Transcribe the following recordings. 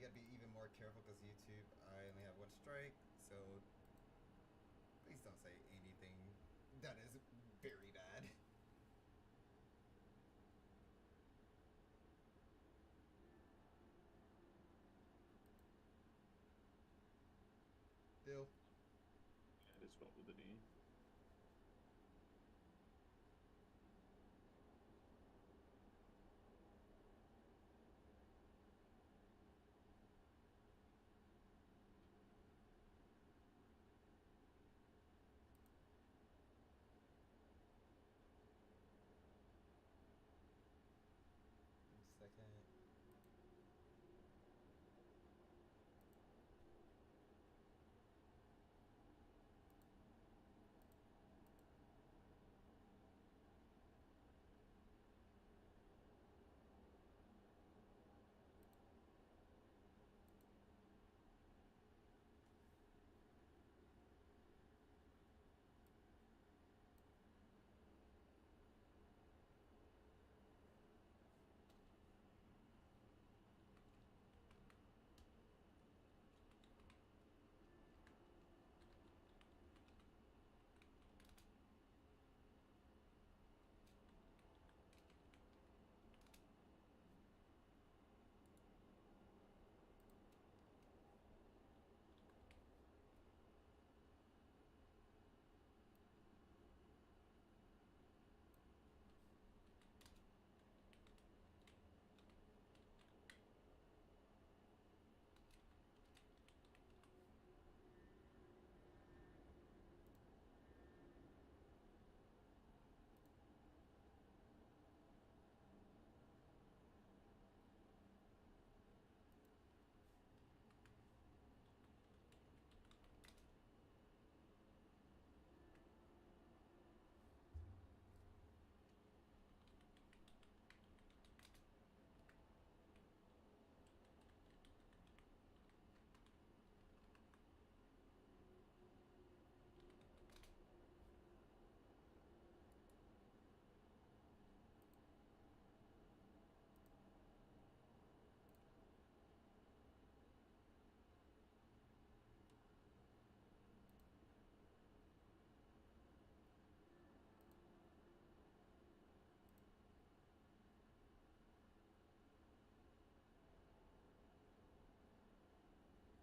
gotta be even more careful because YouTube, I only have one strike, so please don't say anything that is very bad. Bill. Yeah, it is spelled with an E. Second.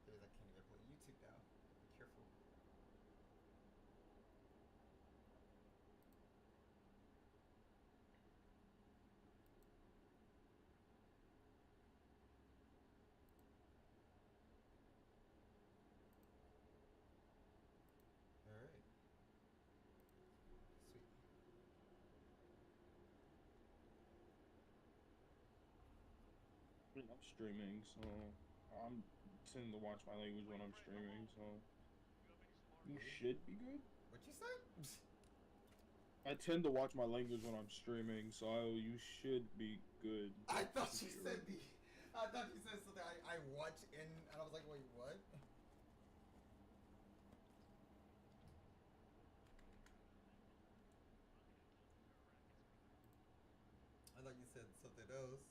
Dude, I can't even play YouTube now. Be careful. Alright. Sweet. I mean, I'm streaming, so I'm tend to watch my language when I'm streaming, so you Wait. should be good. What you said? I tend to watch my language when I'm streaming, so you should be good. I thought Should you be said alright. the. I thought you said something I watch in, and I was like, wait, what? I thought you said something else.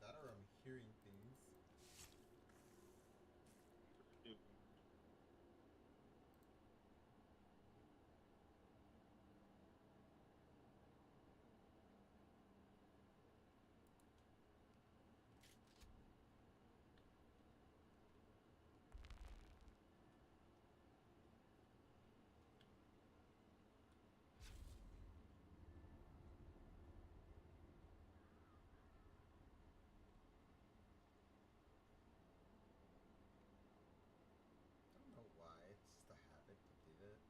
That or I'm hearing things. I don't know why. It's just a habit to do it.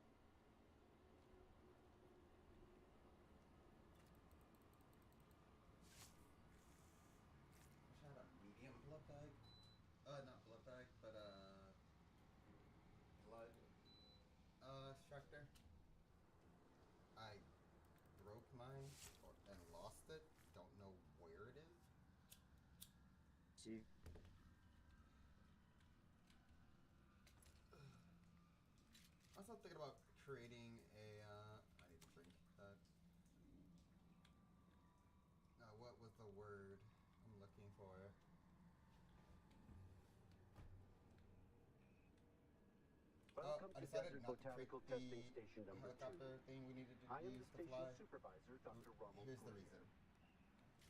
I wish I had a medium blood bag. Not blood bag, but blood extractor. I broke mine and lost it. Don't know where it is. See, I was also thinking about creating a. I need to drink that. Welcome I to decided Desert not to create Botanical the Testing Station number 2. helicopter thing we needed to I am use the to station fly. supervisor, Dr. Rommel Here's the Courier. reason.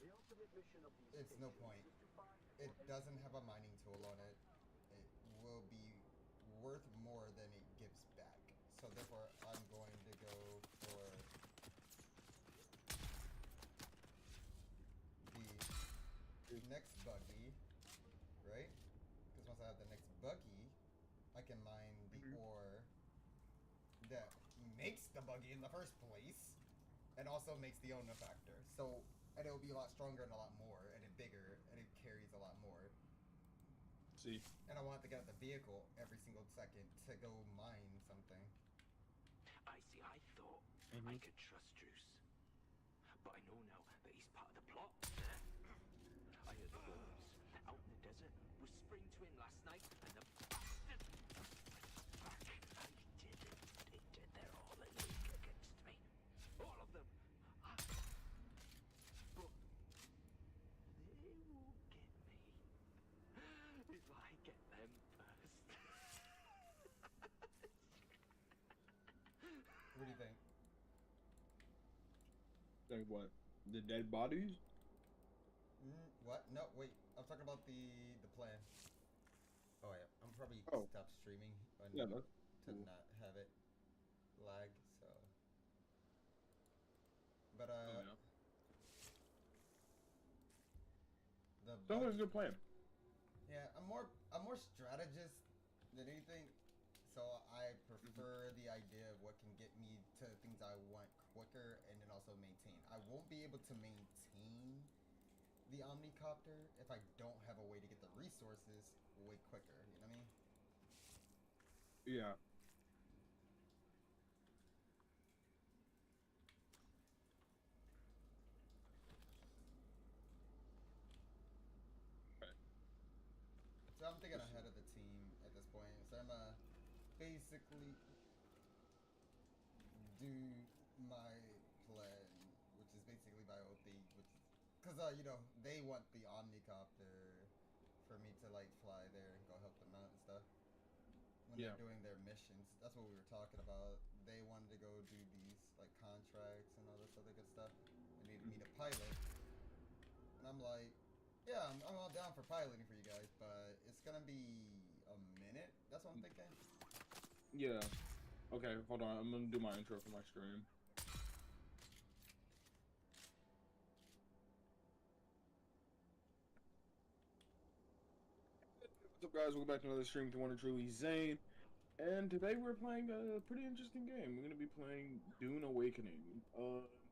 The ultimate mission of these It's no stations point. is to find It or doesn't have a mining tool on it. It will be worth more than it gives back. So therefore, I'm going to go for the next buggy, right? Because once I have the next buggy, I can mine the ore that makes the buggy in the first place, and also makes the owner factor. So, and it will be a lot stronger and a lot more, and it bigger, and it carries a lot more. See. And I want to get out the vehicle every single second to go mine something. I see. I thought I could trust Druce, but I know now that he's part of the plot. I heard the wolves out in the desert whispering to him last night, and the bastard. I didn't. They're all in league against me. All of them. But they won't get me if I get them first. What do you think? Like what? The dead bodies? What? No, wait. I'm talking about the plan. Oh yeah, I'm probably stop streaming Yeah, to cool. not have it lag. So, but yeah. the Sounds like a good plan. Yeah, I'm more strategist than anything. So I prefer the idea of what can get me to things I want quicker, and then also maintain. I won't be able to maintain the Omnicopter if I don't have a way to get the resources way quicker. You know what I mean? Yeah. So I'm thinking ahead of the team at this point. So I'm basically do my plan, which is basically by OT, which because you know they want the Omnicopter for me to like fly there and go help them out and stuff when they're doing their missions. That's what we were talking about. They wanted to go do these like contracts and all this other good stuff. They needed me to pilot, and I'm like, yeah, I'm all down for piloting for you guys, but it's gonna be a minute. That's what I'm thinking. Yeah. Okay, hold on. I'm gonna do my intro for my stream. What's up, guys? Welcome back to another stream with the one and truly Zane. And today we're playing a pretty interesting game. We're gonna be playing Dune Awakening.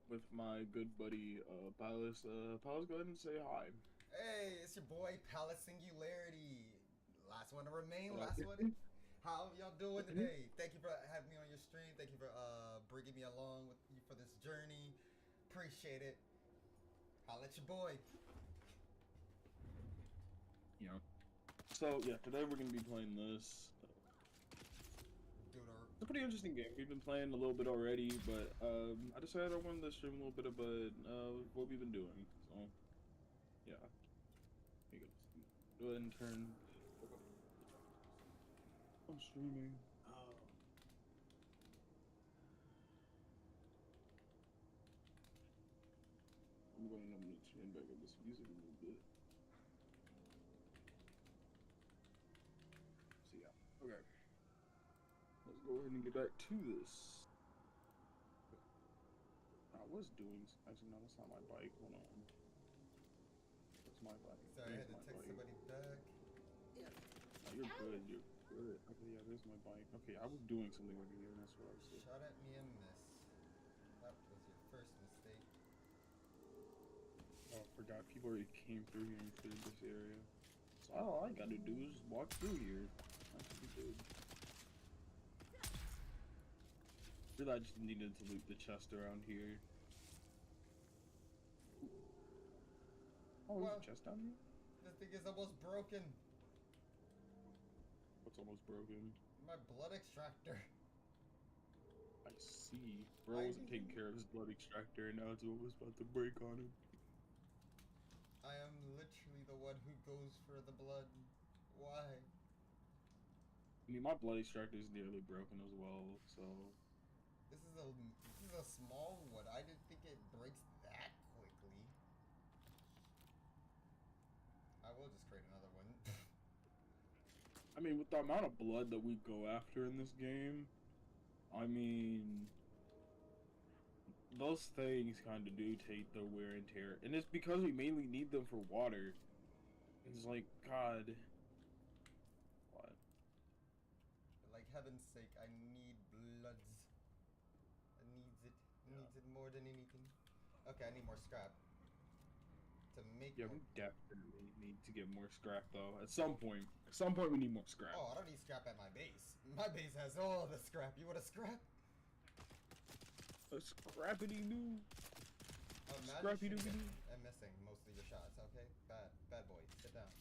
With my good buddy Palace. Palace, go ahead and say hi. Hey, it's your boy Palace Singularity. Last one to remain. Last one. How y'all doing today? Thank you for having me on your stream. Thank you for bringing me along with you for this journey. Appreciate it. Holla at your boy. Yeah. So yeah, today we're gonna be playing this. It's a pretty interesting game. We've been playing a little bit already, but I decided I wanted to stream a little bit about what we've been doing. So yeah. Here you go. Go ahead and turn. I'm streaming. I'm going to turn back up this music a little bit. So yeah. Okay. Let's go ahead and get back to this. I was doing. Actually, no, that's not my bike. Hold on. That's my bike. Sorry, I had to text somebody back. Yeah. Oh, you're good. You're good. Okay, yeah, there's my bike. Okay, I was doing something over here, and that's what I was doing. Shot at me and missed. That was your first mistake. Oh, I forgot. People already came through here and cleared this area. So all I gotta do is walk through here. That should be good. Really, I just needed to loot the chest around here. Oh, there's a chest down here? The thing is almost broken. What's almost broken? My blood extractor. I see. Bro wasn't taking care of his blood extractor, and now it's almost about to break on him. I am literally the one who goes for the blood. Why? I mean, my blood extractor is nearly broken as well, so... This is a small one. I didn't think it breaks that quickly. I will just create another one. I mean, with the amount of blood that we go after in this game, I mean... Those things kind of do take the wear and tear. And it's because we mainly need them for water. It's like, God... What? For like heaven's sake, I need bloods. I needs it. Needs it more than anything. Okay, I need more scrap. To make Yeah, more... we definitely need to get more scrap, though. At some point. At some point, we need more scrap. Oh, I don't need scrap at my base. My base has all the scrap. You want a scrap? A scrappity-doo. Scrappy-doo-doo. I'm missing most of your shots, okay? Bad boy, sit down.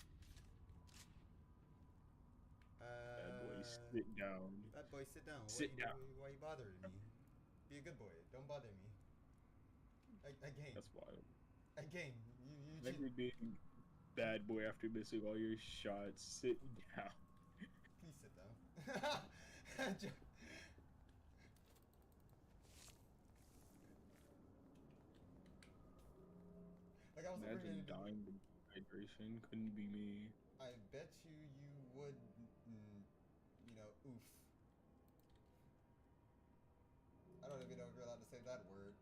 Bad boy, sit down. Bad boy, sit down. Sit down. Why you bothering me? Be a good boy. Don't bother me. Again. That's wild. Again. You Let me be bad boy after missing all your shots. Sit down. Please sit down. Like I was Imagine dying to hydration. Couldn't be me. I bet you would, oof. I don't even know if you're allowed to say that word.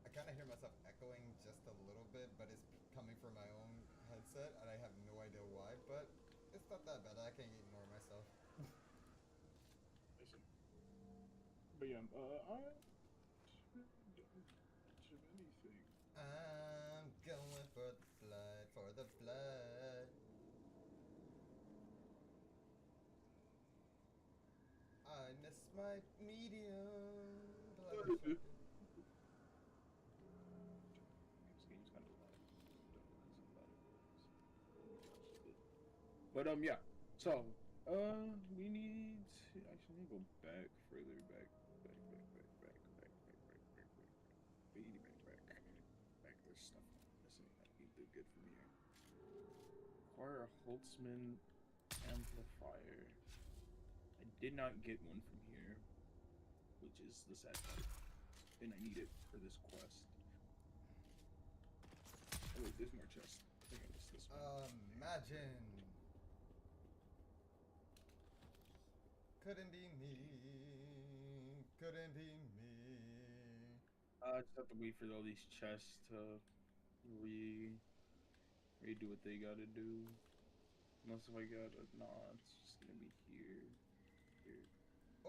I kind of hear myself echoing just a little bit, but it's coming from my own headset, and I have no idea why, but it's not that bad. I can't ignore myself. Listen. But yeah, I don't much of anything. I'm going for the blood, for the blood. I miss my medium blood. This game's kind of loud. But yeah. So, we need to actually go back further back. There's stuff missing that we did good from here. Acquire a Holtzman amplifier. I did not get one from here, which is the sad part. And I need it for this quest. Oh wait, there's more chests. I think I missed this one. Imagine. Couldn't be me. Couldn't be me. I just have to wait for all these chests to redo what they gotta do. Unless if I gotta, nah, it's just gonna be here.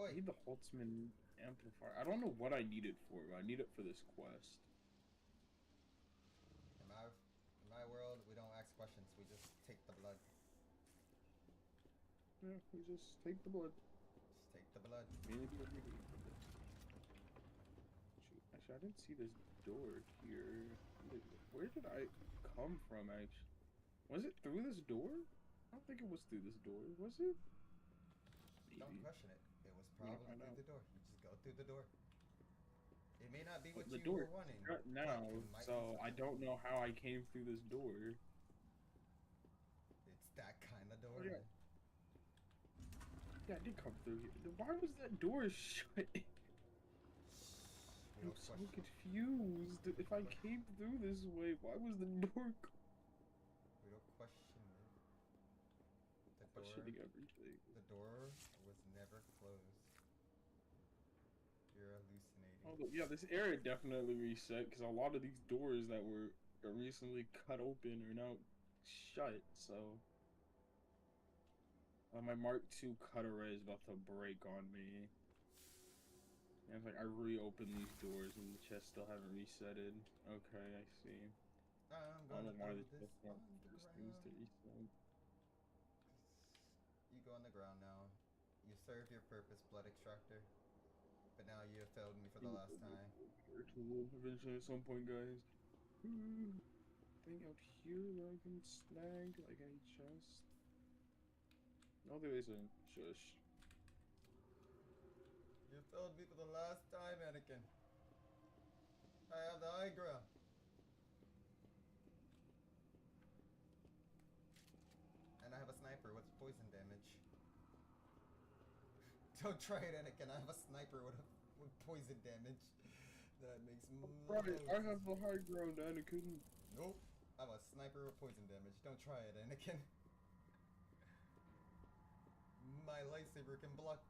Oi. I need the Holtzman amplifier. I don't know what I need it for, but I need it for this quest. In my world, we don't ask questions. We just take the blood. Yeah, we just take the blood. Just take the blood. Mainly because we need it. Shoot, actually, I didn't see this door here. Where did I come from, actually? Was it through this door? I don't think it was through this door. Was it? Maybe. Don't question it. It was probably through the door. You just go through the door. It may not be what the you door were wanting. shut now, so I don't know how I came through this door. It's that kind of door. Oh, yeah. Yeah, I did come through here. Why was that door shut? I'm so confused. If I came through this way, why was the door? We don't question it. Questioning everything. The door was never closed. You're hallucinating. Oh, yeah, this area definitely reset because a lot of these doors that were recently cut open are now shut. So, my Mark II cutter is about to break on me. And it's like I reopened these doors and the chests still haven't resetted. Okay, I see. I'm I don't gonna know why throw the this chests aren't on the first things to ground. reset. You go on the ground now. You served your purpose, blood extractor. But now you have failed me for the last time. Eventually, at some point, guys. Thing out here that I can snag, like any chest. No, there isn't. Shush. You failed me for the last time, Anakin. I have the high ground. And I have a sniper. What's poison damage? Don't try it, Anakin. I have a sniper with poison damage. That makes Right, I have the high ground, Anakin. Nope. I have a sniper with poison damage. Don't try it, Anakin. My lightsaber can block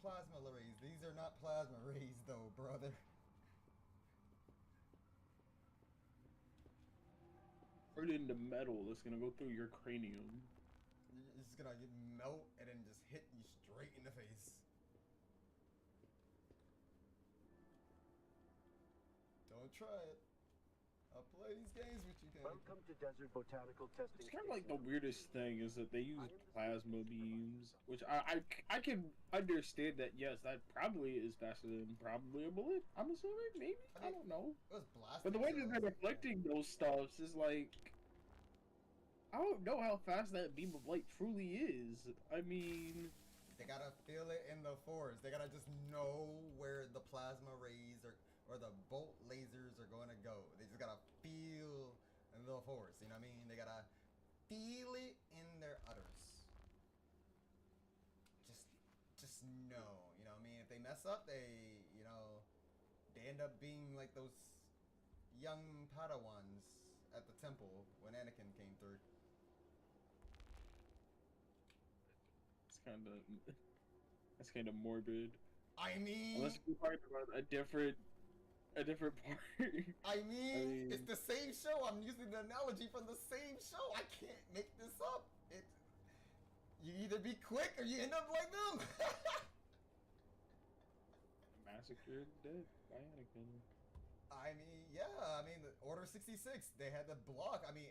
plasma rays. These are not plasma rays, though, brother. Right into metal that's gonna go through your cranium. It's just gonna melt and then just hit you straight in the face. Don't try it. I'll play these games with you, Danny. Welcome to Desert Botanical Testing It's kind of like the Station. weirdest thing is that they use plasma beams, which I can understand that. Yes, that probably is faster than probably a bullet. I'm assuming, maybe. I don't know. It was blasting. But the way that they're deflecting those stuffs is like, I don't know how fast that beam of light truly is. I mean, they gotta feel it in the force. They gotta just know where the plasma rays or the bolt lasers are going to go. They just gotta feel in the force. You know what I mean? They gotta feel it in their udders. Just know. You know what I mean? If they mess up, they end up being like those young Padawans at the temple when Anakin came through. That's kind of morbid. I mean, unless you're talking about a different part. I mean, it's the same show. I'm using the analogy from the same show. I can't make this up. You either be quick or you end up like them. Massacred, dead by Anakin. I mean, yeah. I mean, the Order 66. They had the block. I mean,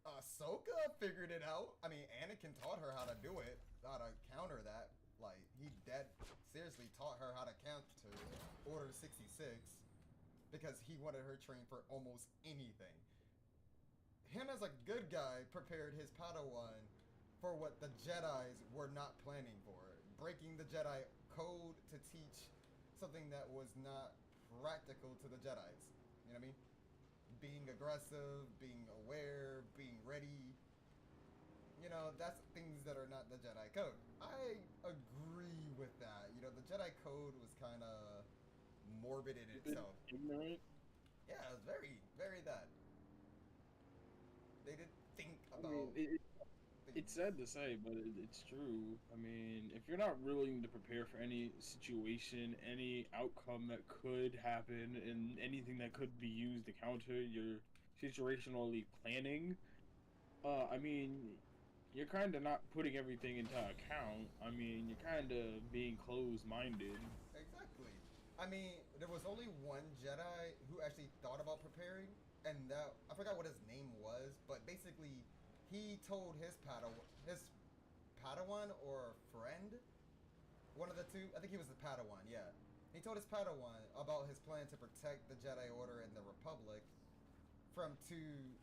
Ahsoka figured it out. I mean, Anakin taught her how to do it, how to counter that. Like, he seriously taught her how to count to Order 66 because he wanted her trained for almost anything. Him as a good guy prepared his Padawan for what the Jedis were not planning for. Breaking the Jedi code to teach something that was not practical to the Jedis. You know what I mean? Being aggressive, being aware, being ready. You know, that's things that are not the Jedi code. I agree with that. You know, the Jedi code was kind of morbid in itself. Ignorant? Yeah, it was very, very that. They didn't think about... I mean, it's sad to say, but it's true. I mean, if you're not willing to prepare for any situation, any outcome that could happen, and anything that could be used to counter your situationally planning, I mean, you're kind of not putting everything into account. I mean, you're kind of being closed-minded. Exactly. I mean, there was only one Jedi who actually thought about preparing, and that, I forgot what his name was, but basically, he told his Padawan or friend, one of the two, I think he was the Padawan, yeah. He told his Padawan about his plan to protect the Jedi Order and the Republic from two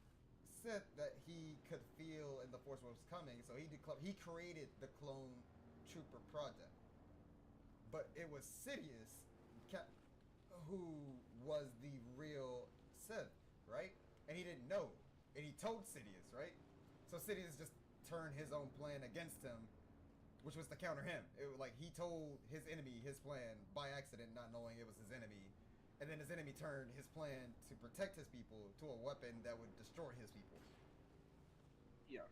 Sith that he could feel in the Force was coming, so he created the Clone Trooper Project. But it was Sidious who was the real Sith, right? And he didn't know. And he told Sidious, right? So Sidious just turned his own plan against him, which was to counter him. He told his enemy his plan by accident, not knowing it was his enemy. And then his enemy turned his plan to protect his people to a weapon that would destroy his people. Yeah.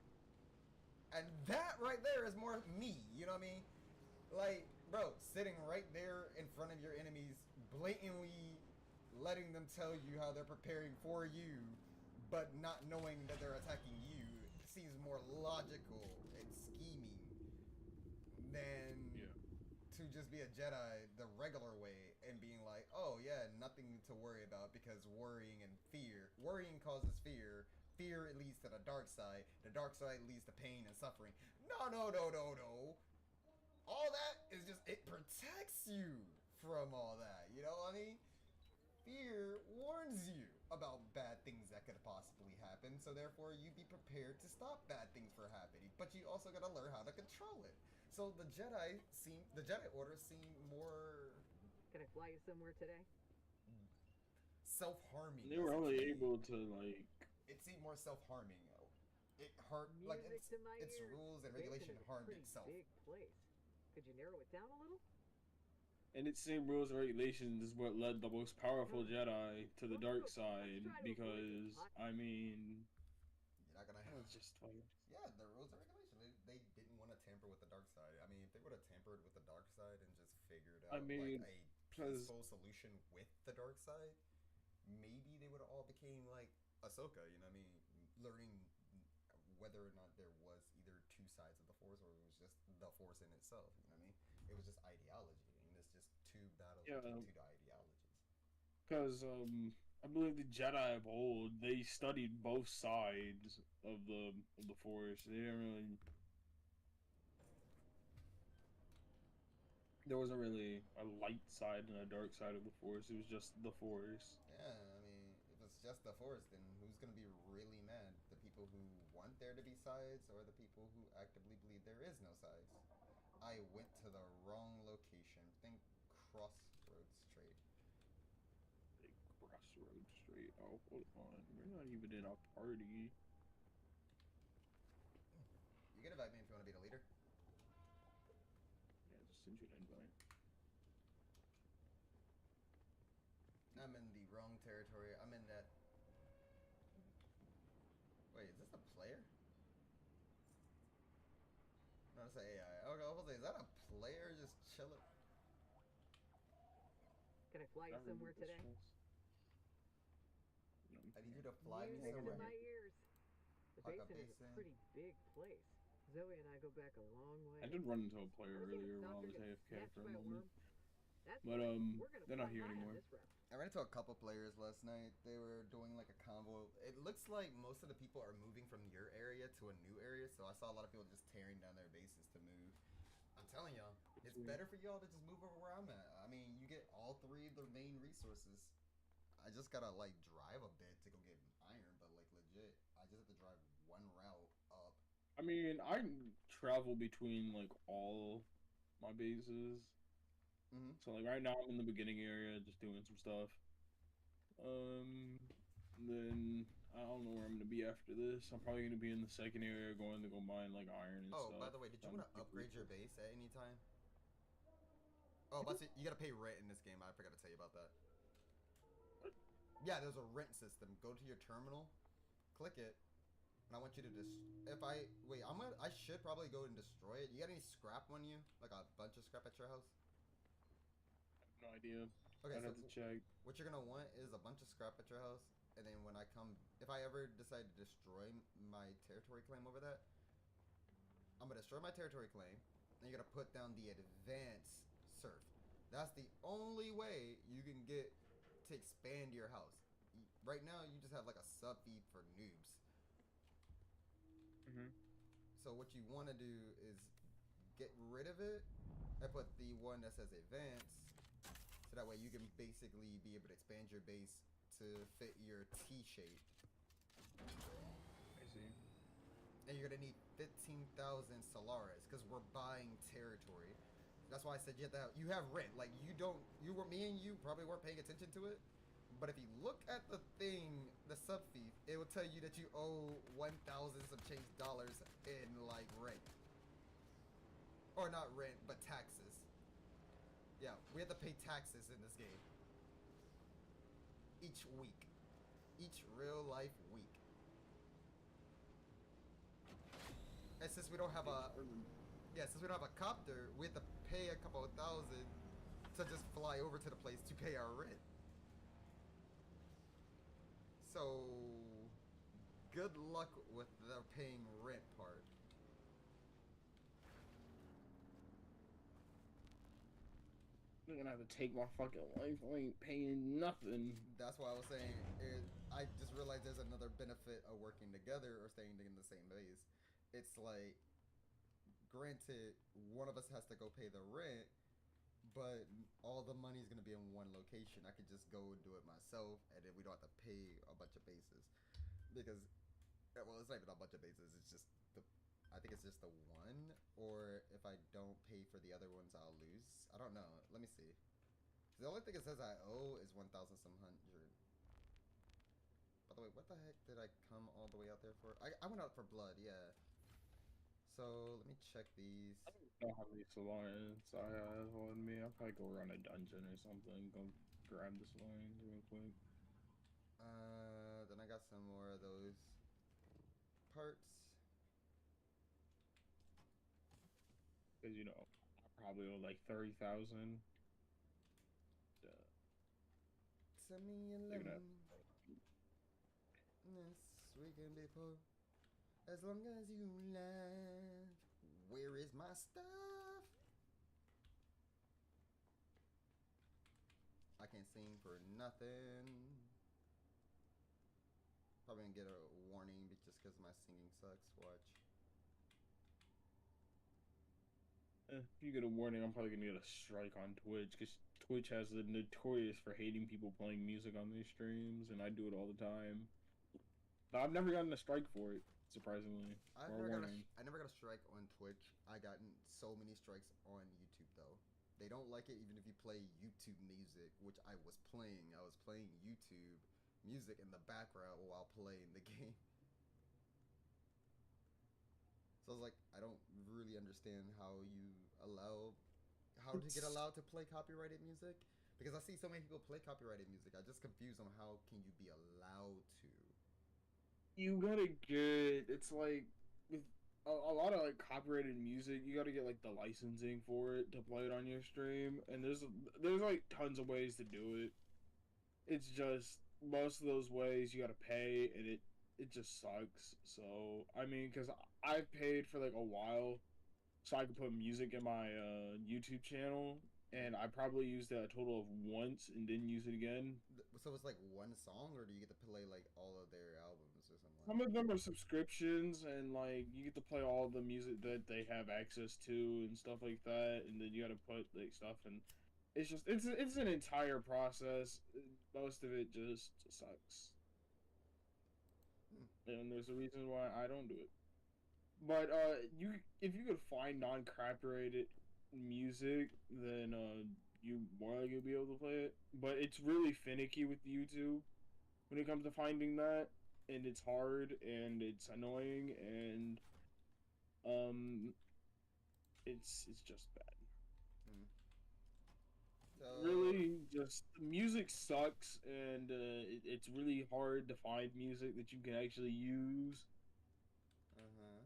And that right there is more me, you know what I mean? Like, bro, sitting right there in front of your enemies, blatantly letting them tell you how they're preparing for you, but not knowing that they're attacking you, seems more logical and scheming than to just be a Jedi the regular way and being like, oh yeah, nothing to worry about because worrying causes fear. Fear leads to the dark side. The dark side leads to pain and suffering. No. All that is just, it protects you from all that. You know what I mean? Fear warns you about bad things that could possibly happen, so therefore you be prepared to stop bad things from happening. But you also gotta learn how to control it. So the Jedi Order seem more... Can I fly you somewhere today? Self-harming. They were only able to, like... It seemed more self-harming. It hurt, like, its rules and regulation harmed itself. Big place. Could you narrow it down a little? And its same rules and regulations is what led the most powerful Jedi to the dark Let's side. try to avoid Because it. I mean, You're not gonna that have. was just like, Yeah, the rules and regulations. They didn't want to tamper with the dark side. I mean, if they would have tampered with the dark side and just figured I out like mean, a because peaceful solution with the dark side, maybe they would have all became like Ahsoka. You know what I mean? Learning whether or not there was either two sides of the Force or it was just the Force in itself. You know what I mean? It was just ideology, and it's just two battles yeah, between two ideologies. because I believe the Jedi of old they studied both sides of the Force. They didn't really. There wasn't really a light side and a dark side of the Force. It was just the Force. Yeah, I mean, if it's just the Force, then who's gonna be really mad? The people who want there to be sides, or the people who actively believe there is no sides? I went to the wrong location. Think Crossroads Trade. Big crossroad straight. Oh, hold on. We're not even in a party. You can invite me if you want to be the leader. Yeah, just send you an invite. I'm in the wrong territory. I'm in that. Wait, is this a player? No, it's an AI. Okay, I was like, is that a player just chilling? Can I fly you somewhere today? I need you to fly me Music to somewhere. my ears. The Like a basin is a basin. pretty big place. Zoe and I go back a long way. I did run into a player Ever seen a earlier while I saucer was get AFK snatched for a by a moment. worm? That's But right. We're gonna they're not fly here high on anymore. this route. I ran into a couple players last night. They were doing like a convo. It looks like most of the people are moving from your area to a new area, so I saw a lot of people just tearing down their bases to move. I'm telling y'all, it's better for y'all to just move over where I'm at. I mean, you get all three of the main resources. I just gotta like drive a bit to go get iron, but like legit, I just have to drive one route up. I mean, I travel between like all my bases. Mm-hmm. So like right now I'm in the beginning area just doing some stuff. Then I don't know where I'm gonna be after this. I'm probably gonna be in the second area going to go mine like iron and Oh, stuff. by the way, did you Find want to big upgrade your resources. base at any time? Oh, but you gotta pay rent in this game. I forgot to tell you about that. Yeah, there's a rent system. Go to your terminal, click it, and I want you to if I wait, I should probably go and destroy it. You got any scrap on you? Like a bunch of scrap at your house? No idea. Okay, I'd so have to check. what you're gonna want is a bunch of scrap at your house, and then when I come, if I ever decide to destroy my territory claim over that, I'm gonna destroy my territory claim, and you're gonna put down the advanced surf. That's the only way you can get to expand your house. Right now, you just have like a sub feed for noobs. Mm-hmm. So what you want to do is get rid of it and put the one that says advanced, so that way you can basically be able to expand your base to fit your T shape. I see. And you're gonna need 15,000 Solaris because we're buying territory. That's why I said you have rent. Like me and you probably weren't paying attention to it. But if you look at the thing, the sub fee, it will tell you that you owe 1,000 some change dollars in like rent, or not rent, but taxes. Yeah, we have to pay taxes in this game each week, each real life week. And since we don't have since we don't have a copter, we have to pay a couple of thousand to just fly over to the place to pay our rent. So, good luck with the paying rent part. You're gonna have to take my fucking life. I ain't paying nothing. That's why I was saying, I just realized there's another benefit of working together or staying in the same base. It's like, granted, one of us has to go pay the rent, but all the money is going to be in one location. I could just go and do it myself, and then we don't have to pay a bunch of bases. Because, well, it's not even a bunch of bases, it's just I think it's just the one, or if I don't pay for the other ones, I'll lose. I don't know. Let me see. The only thing it says I owe is 1,000 some hundred. By the way, what the heck did I come all the way out there for? I went out for blood, yeah. So let me check these. I don't know how many salons I have on me. I'll probably go around a dungeon or something. Go grab the salons real quick. Then I got some more of those parts. Cause you know, I probably owe like 30,000. Send me a They're gonna. lemon. Yes, we can be poor as long as you laugh. Where is my stuff? I can't sing for nothing. Probably gonna get a warning just because my singing sucks. Watch. If you get a warning, I'm probably gonna get a strike on Twitch because Twitch has the notorious for hating people playing music on their streams, and I do it all the time. But I've never gotten a strike for it, surprisingly. I Or a never got warning. I never got a strike on Twitch. I gotten so many strikes on YouTube though. They don't like it even if you play YouTube music, which I was playing. I was playing YouTube music in the background while playing the game. So I was like, I don't really understand how to get allowed to play copyrighted music, because I see so many people play copyrighted music. I just confused on how can you be allowed to. You gotta get. It's like with a lot of like copyrighted music, you gotta get like the licensing for it to play it on your stream, and there's like tons of ways to do it. It's just most of those ways you gotta pay, and it just sucks. So I mean, because I've paid for like a while, so I could put music in my YouTube channel, and I probably used that a total of once and didn't use it again. So it's like one song, or do you get to play like all of their albums or something Some like of them are subscriptions, and like you get to play all the music that they have access to and stuff like that, and then you got to put like stuff, and it's an entire process. Most of it just sucks, that? and there's a reason why I don't do it. But you if you could find non-copyrighted music, then you more likely be able to play it. But it's really finicky with YouTube when it comes to finding that, and it's hard and it's annoying and um it's just bad. Hmm. So, Really, just music sucks, and it's really hard to find music that you can actually use. uh-huh.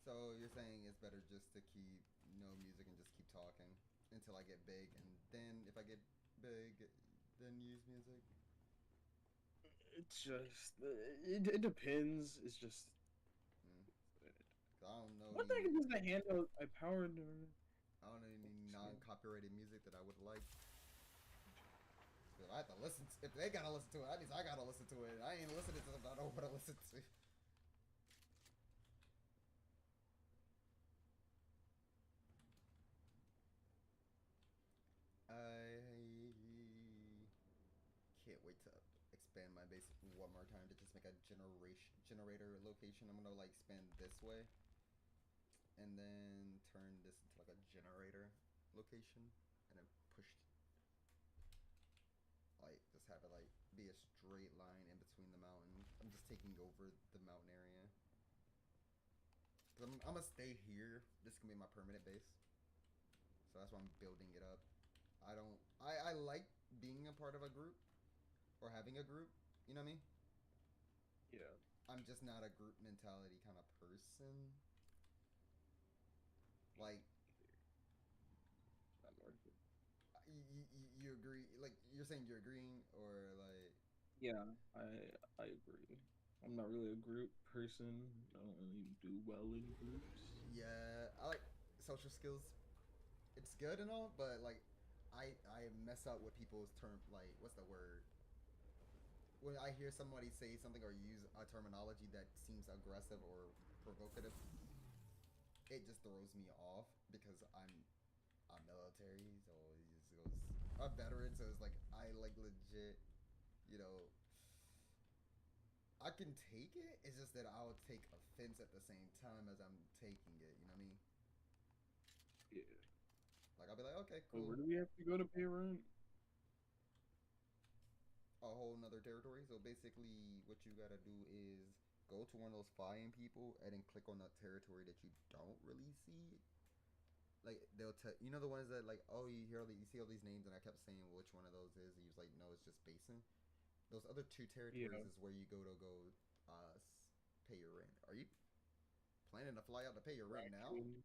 So you're saying it's better just to keep no music and just keep talking until I get big, and then if I get big, then use music. It's just it depends. It's just Hmm. 'Cause I don't know what the any heck does the handle I powered? I don't know any non-copyrighted music that I would like. If I have to listen to, if they gotta listen to it, that means I gotta listen to it. I ain't listening to them. I don't want to listen to. I can't wait to expand my base one more time to just make a generator location. I'm gonna like expand this way, and then turn this into like a generator location, and then push, like just have it like be a straight line in between the mountains. I'm just taking over the mountain area. Cause I'm gonna stay here. This is gonna be my permanent base. So that's why I'm building it up. I like being a part of a group or having a group. You know what I mean? Yeah. I'm just not a group mentality kind of person. Like, Not worth it. you agree? Like, you're saying you're agreeing, or like, Yeah, I agree. I'm not really a group person. I don't really do well in groups. yeah, I like social skills. It's good and all, but like, I mess up with people's term. Like, what's the word? When I hear somebody say something or use a terminology that seems aggressive or provocative, it just throws me off because I'm military, so it just goes. I'm veteran, so it's like I like legit, you know. I can take it. It's just that I'll take offense at the same time as I'm taking it. You know what I mean? Yeah. Like I'll be like, okay, But cool. where do we have to go to pay rent? A whole nother territory. So basically, what you gotta do is go to one of those flying people and then click on the territory that you don't really see. Like they'll tell you know the ones that like oh you hear you see all these names and I kept saying which one of those is and he was like no it's just basin. Those other two territories Yeah. is where you go to pay your rent. Are you planning to fly out to pay your rent now? Actually,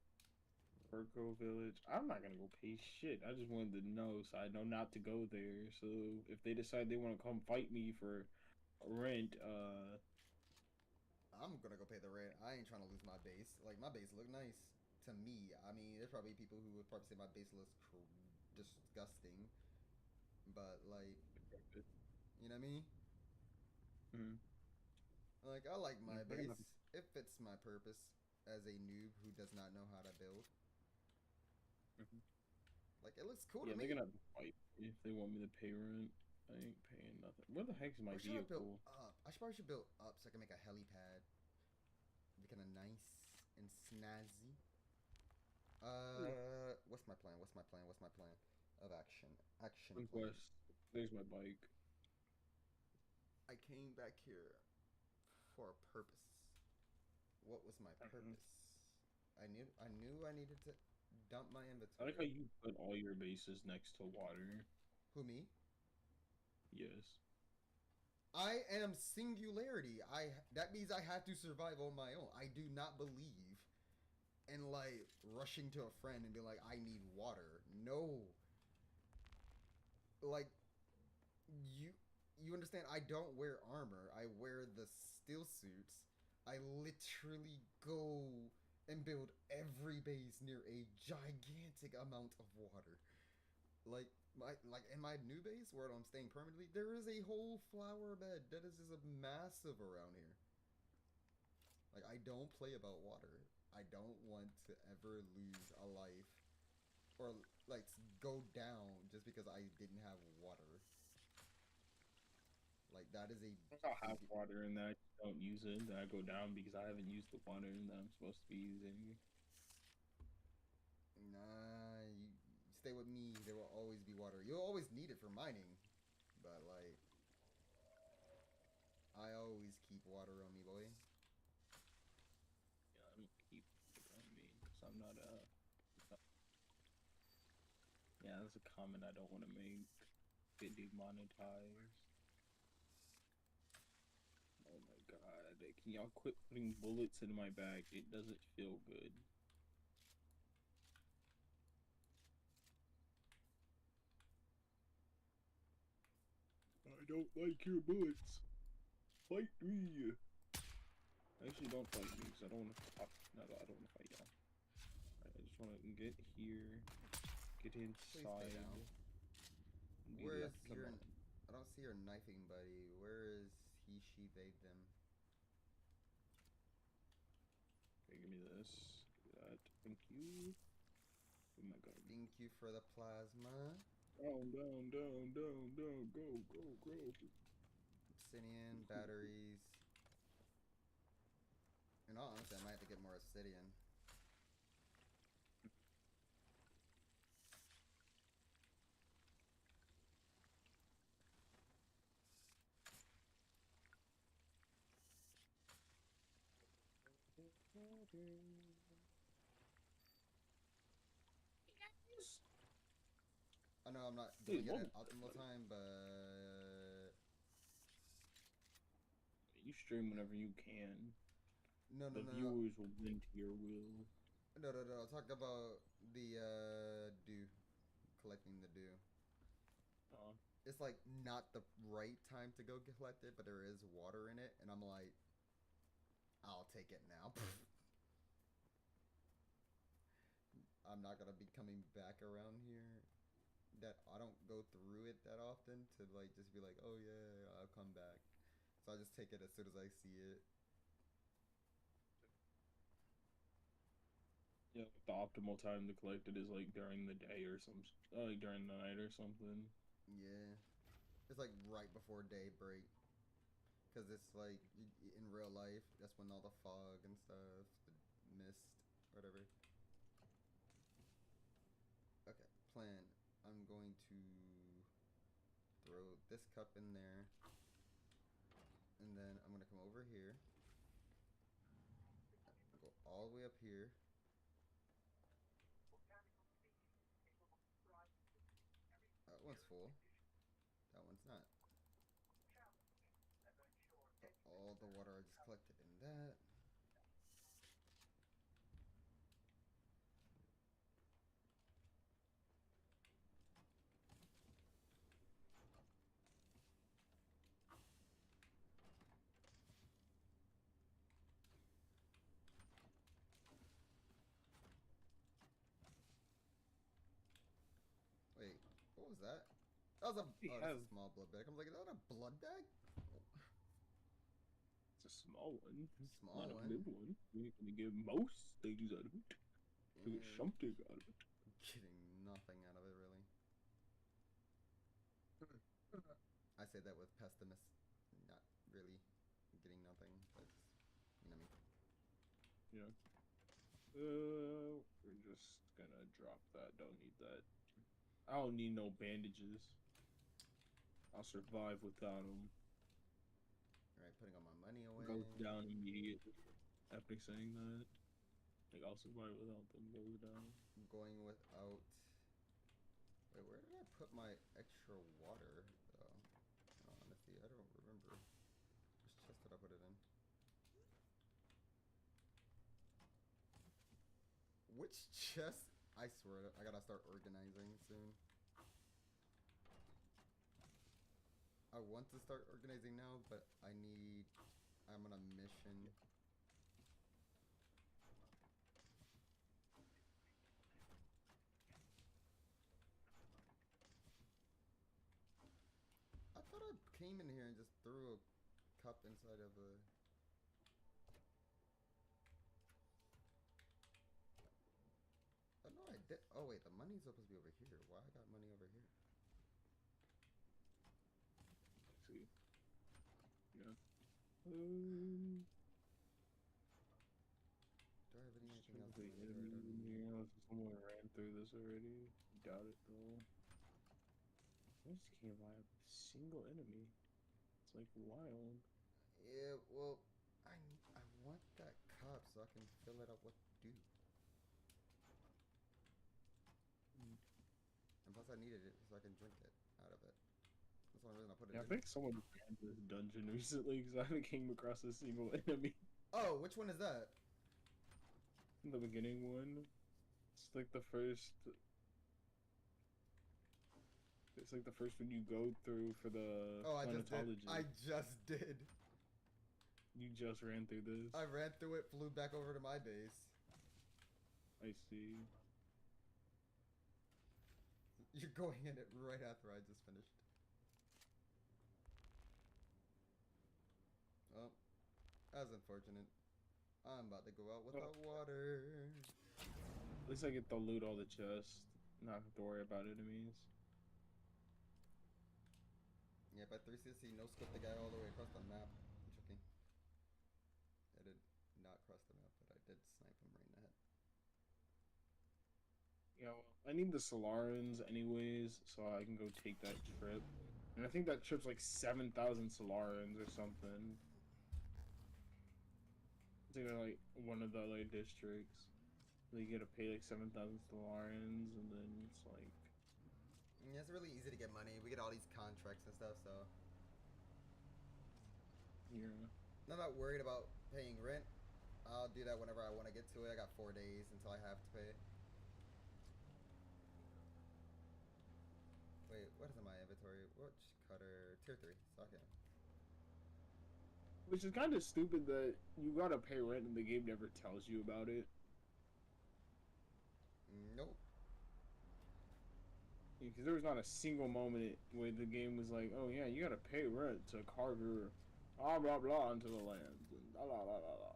Virgo Village. I'm not gonna go pay shit. I just wanted to know so I know not to go there. So if they decide they want to come fight me for rent, I'm gonna go pay the rent. I ain't trying to lose my base. Like my base look nice to me. I mean, there's probably people who would probably say my base looks disgusting, but like, you know what I mean? mm, Like I like my they're gonna, base. It fits my purpose as a noob who does not know how to build. mhm. Like it looks cool Yeah, to they're me. gonna have to fight if they want me to pay rent. I ain't paying nothing. Where the heck's my Or should I build vehicle? up? I should probably should build up so I can make a helipad. Be kind of nice and snazzy. What's my plan? What's my plan? What's my plan of action? Action plan. Quest. There's my bike. I came back here for a purpose. What was my Mhm. purpose? I knew I needed to dump my I like how inventory. you put all your bases next to water. Who me? Yes. I am Singularity. I that means I have to survive on my own. I do not believe in like rushing to a friend and be like, I need water. No. Like you you understand I don't wear armor. I wear the steel suits. I literally go and build every base near a gigantic amount of water. Like in my new base where I'm staying permanently, there is a whole flower bed that is just massive around here. Like I don't play about water. I don't want to ever lose a life or like go down just because I didn't have water. Like that is a I'll have big water in that. I just don't use it. Then I go down because I haven't used the water that I'm supposed to be using. nah. You stay with me. There will always be water. You'll always need it for mining, but like I always keep water on me, boy. Yeah, I don't keep it on me because I'm not a. Yeah, that's a comment I don't want to make. Get demonetized. Oh my god. Can y'all quit putting bullets in my back? It doesn't feel good. I don't like your bullets. Fight me. Actually, don't fight me because I don't want to. No, I don't want to fight y'all. Alright, I just want to get here, get Please stay inside, down. and get Where is left your? alone. I don't see your knifing buddy. Where is he, she, they, them? Okay, give me this. Give me that. Thank you. Oh my god. Thank you for the plasma. Down, down, down, down, down. Go, go, go. Obsidian, batteries. In all honesty, I might have to get more obsidian. I know I'm not Hey, doing it welcome. at optimal time, but You stream whenever you can. no, no, The no, no, viewers will bend to your will. no, no, no. Talk about the dew, collecting the dew. Uh, It's like not the right time to go collect it, but there is water in it, and I'm like, I'll take it now. I'm not gonna be coming back around here. That I don't go through it that often to like just be like, oh yeah, I'll come back. So I just take it as soon as I see it. yeah, like the optimal time to collect it is like during the day or some, like during the night or something. Yeah, it's like right before daybreak, cause it's like in real life. That's when all the fog and stuff, the mist, whatever. Okay, plan. I'm going to throw this cup in there, and then I'm gonna come over here. all the way up here. That one's full. That one's not. So all the water I just collected in that. Wait, what was that? That was a, that's a small blood bag. I'm like, is that a blood bag? It's a small one. Small Not one. a big one. You're gonna get most things out of it. You get something out of it. Getting nothing out of it, really. I say that with pessimist, not really getting nothing, but you know me. Yeah. We're just gonna drop that. Don't need that. I don't need no bandages. I'll survive without them. Alright, putting all my money away. Goes down immediately. After saying that, like I'll survive without them. Goes down. I'm going without. Wait, where did I put my extra water? Though, honestly, I don't remember. Which chest did I put it in? Which chest? I swear, I gotta start organizing soon. I want to start organizing now, but I'm on a mission. I thought I came in here and just threw a cup inside of a... Oh no, I did. Oh wait, the money's supposed to be over here. Why I got money over here? Let's see. Yeah. Do I have anything else? Yeah, someone ran through this already. Doubt it though. I just can't buy a single enemy. It's like wild. Yeah, well, I want that cup so I can fill it up with dew. And plus I needed it so I can drink it out of it. That's the only reason I put it in. I think someone ran this dungeon recently because I haven't came across a single enemy. Oh, which one is that? The beginning one. It's like the first. It's like the first one you go through for the planetology. I just did. You just ran through this. I ran through it, flew back over to my base. I see. You're going in it right after I just finished. Well, that's unfortunate. I'm about to go out without water. At least I get to loot all the chests. Not have to worry about enemies. Yeah, by 360, no scope the guy all the way across the map. I'm joking. I did not cross the map, but I did snipe him right in the head. Yeah, well, I need the Solarans anyways, so I can go take that trip. And I think that trip's like 7,000 Solarans or something. It's like one of the LA districts. So you gotta pay like 7,000 Solarans, and then it's like... Yeah, it's really easy to get money. We get all these contracts and stuff, so... Yeah. I'm not worried about paying rent. I'll do that whenever I want to get to it. I got 4 days until I have to pay. Wait, what is in my inventory? Which cutter? Tier 3. So okay. Which is kind of stupid that you gotta pay rent and the game never tells you about it. Nope. Because there was not a single moment where the game was like, oh yeah, you gotta pay rent to carve your blah blah blah into the lands and blah blah blah blah.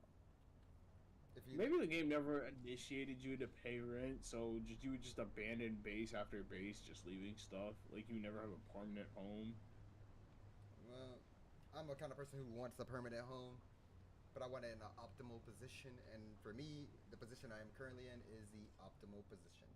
Maybe the game never initiated you to pay rent, so you would just abandon base after base, just leaving stuff. Like you never have a permanent home. Well, I'm a kind of person who wants a permanent home, but I want it in an optimal position, and for me, the position I am currently in is the optimal position.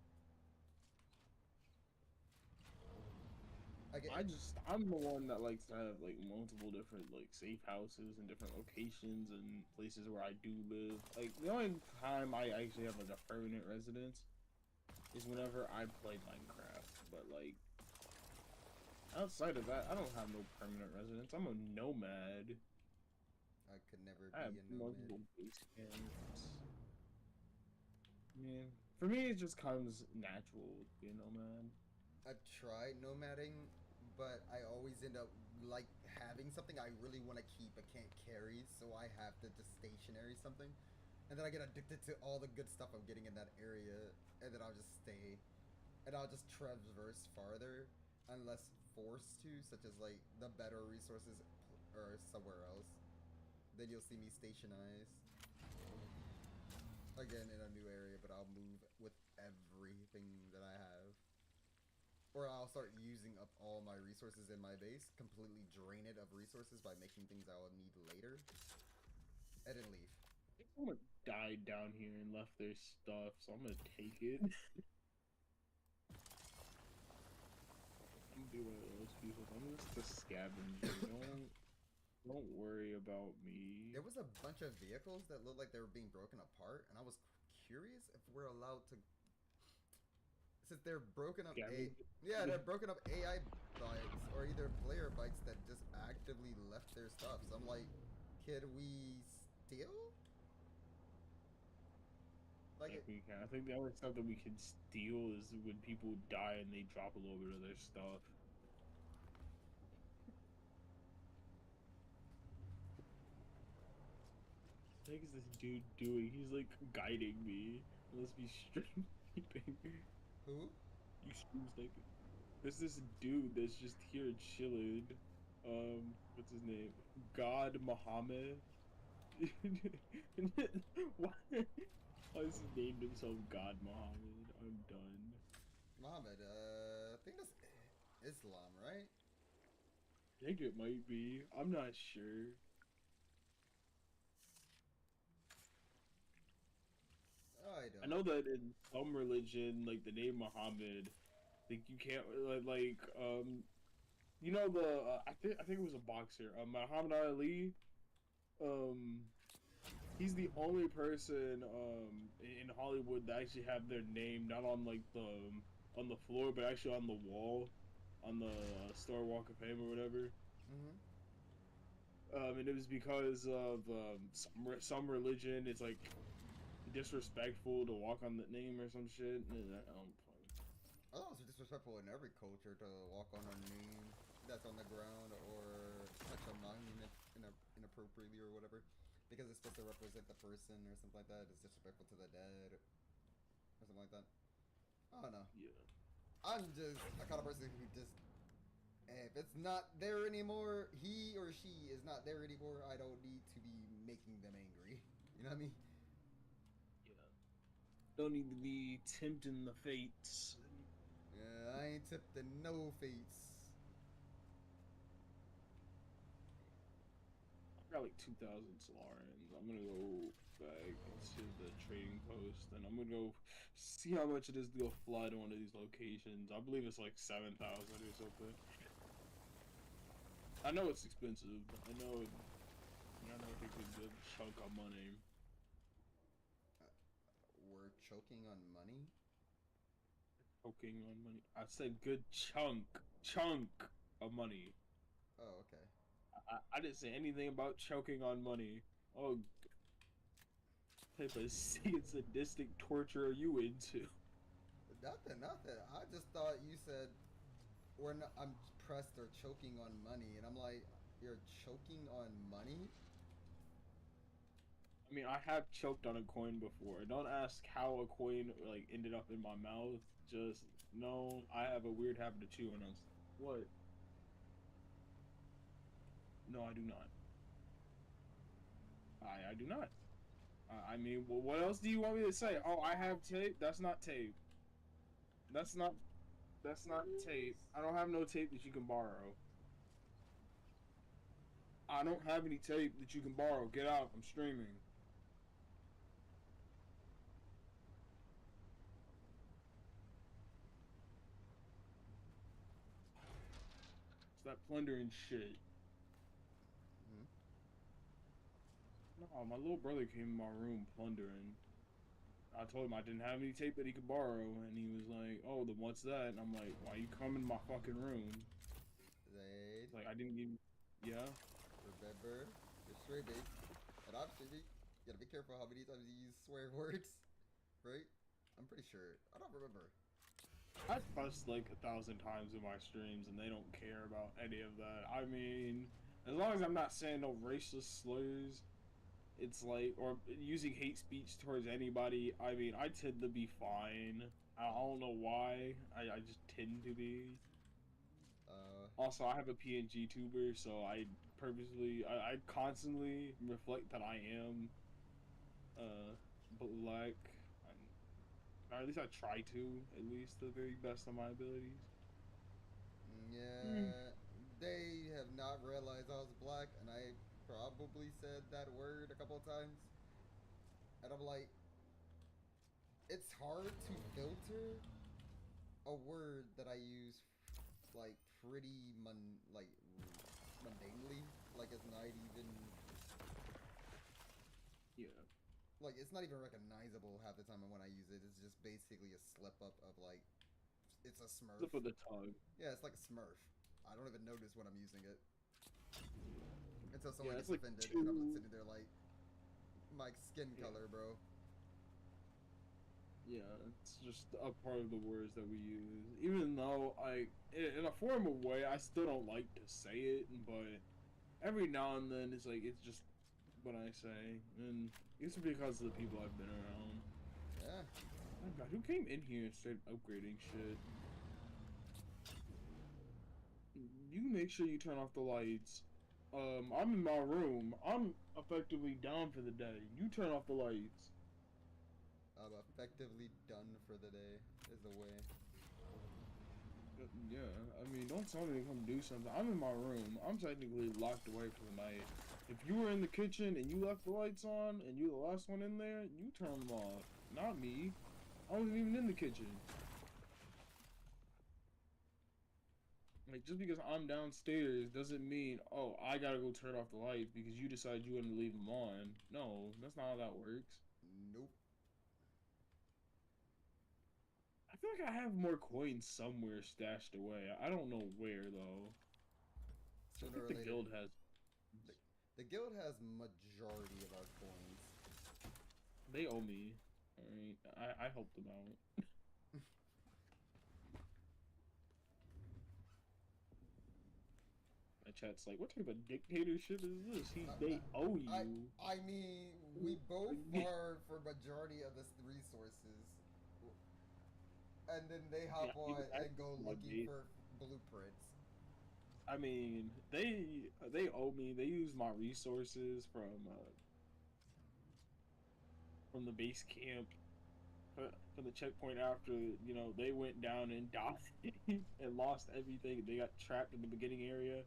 I'm the one that likes to have like multiple different like safe houses and different locations and places where I do live. Like the only time I actually have like a permanent residence is whenever I play Minecraft. But like outside of that, I don't have no permanent residence. I'm a nomad. I could never I have be a nomad. multiple base camps. Yeah, for me it just comes natural to be a nomad. I've tried nomading, but I always end up like having something I really want to keep but can't carry, so I have to just stationary something. And then I get addicted to all the good stuff I'm getting in that area, and then I'll just stay. And I'll just traverse farther unless forced to, such as like the better resources or somewhere else. Then you'll see me stationized again in a new area, but I'll move with everything that I have. Or I'll start using up all my resources in my base, completely drain it of resources by making things I will need later, and then leave. Someone died down here and left their stuff, so I'm gonna take it. I'm gonna be one of those people. I'm just a scavenger. Don't worry about me. There was a bunch of vehicles that looked like they were being broken apart, and I was curious if we're allowed to. Since they're broken up, they're broken up AI bikes or either player bikes that just actively left their stuff. So I'm like, could we steal? Like, Like we can. I think the only stuff that we can steal is when people die and they drop a little bit of their stuff. What is this dude doing? He's like guiding me. He must be stream sniping. who? You stream sniping. There's this dude that's just here chilling. What's his name? God Muhammad. Why? Why has he named himself God Muhammad? I'm done. Mohammed, I think that's Islam, right? I think it might be. I'm not sure. I know that in some religion, like the name Muhammad, like you can't you know I think it was a boxer, Muhammad Ali. Um, he's the only person in Hollywood that actually have their name not on like the on the floor, but actually on the wall, on the Star Walk of Fame or whatever. Mm-hmm. And it was because of some religion. It's like disrespectful to walk on the name or some shit. I thought it was disrespectful in every culture to walk on a name that's on the ground or touch a monument inappropriately or whatever, because it's supposed to represent the person or something like that. It's disrespectful to the dead or something like that. I don't know. Yeah. I'm just a kind of person who just, if it's not there anymore, he or she is not there anymore, I don't need to be making them angry. You know what I mean? Yeah. Don't need to be tempting the fates. Yeah, I ain't tipped in no fates. I got like 2,000 Solarans. I'm gonna go back to the trading post and I'm gonna go see how much it is to go fly to one of these locations. I believe it's like 7,000 or something. I know it's expensive. I know it takes a good chunk of money. We're choking on money? Choking on money. I said good chunk of money. Oh, okay. I didn't say anything about choking on money. Oh, type of sadistic torture are you into? Nothing. I just thought you said I'm pressed or choking on money, and I'm like, you're choking on money? I mean, I have choked on a coin before. Don't ask how a coin like ended up in my mouth. Just know I have a weird habit of chewing on. What? No, I do not. I do not. I mean, well, what else do you want me to say? Oh, I have tape. That's not tape. That's not. That's not tape. I don't have no tape that you can borrow. I don't have any tape that you can borrow. Get out. I'm streaming. that plundering shit. Hmm? No, my little brother came in my room plundering. I told him I didn't have any tape that he could borrow, and he was like, "Oh, then what's that?" And I'm like, "Why you come in my fucking room?" Zaid, Like I didn't give. Yeah. remember your streaming, and I'm streaming. You gotta be careful how many times you use swear words, right? I'm pretty sure. I don't remember. I fussed like 1,000 times in my streams, and they don't care about any of that. I mean, as long as I'm not saying no racist slurs, it's like, or using hate speech towards anybody. I mean, I tend to be fine. I don't know why. I just tend to be. Also, I have a PNG tuber, so I constantly reflect that I am black. Or at least I try to, at least to the very best of my abilities. Yeah, they have not realized I was black, and I probably said that word a couple of times. And I'm like, it's hard to filter a word that I use like pretty mundanely, like it's not even like it's not even recognizable half the time when I use it. It's just basically a slip up of like it's a Smurf. Slip of the tongue. Yeah, it's like a Smurf. I don't even notice when I'm using it until someone Yeah, gets it's like offended, two... and I'm sitting there like, my skin color, bro. Yeah, it's just a part of the words that we use. Even though, in a formal way, I still don't like to say it, but every now and then it's like, it's just what I say. And it's because of the people I've been around. Yeah. Oh god, who came in here and started upgrading shit? You make sure you turn off the lights. I'm in my room. I'm effectively down for the day. You turn off the lights. I'm effectively done for the day, is the way. Yeah, I mean, don't tell me to come do something. I'm in my room. I'm technically locked away for the night. If you were in the kitchen and you left the lights on and you're the last one in there, you turn them off. Not me. I wasn't even in the kitchen. Like, just because I'm downstairs doesn't mean, oh, I gotta go turn off the lights because you decided you wanted to leave them on. No, that's not how that works. Nope. I feel like I have more coins somewhere stashed away. I don't know where, though. I Sooner or think the later. guild has... The guild has majority of our coins. They owe me. Alright, I helped them out. My chat's like, what type of dictatorship is this? They owe you. I mean, we both farm for majority of the resources. And then they hop Yeah, on and go looking for blueprints. I mean, they owe me. They use my resources from the base camp, from the checkpoint after, you know, they went down and died and lost everything. They got trapped in the beginning area.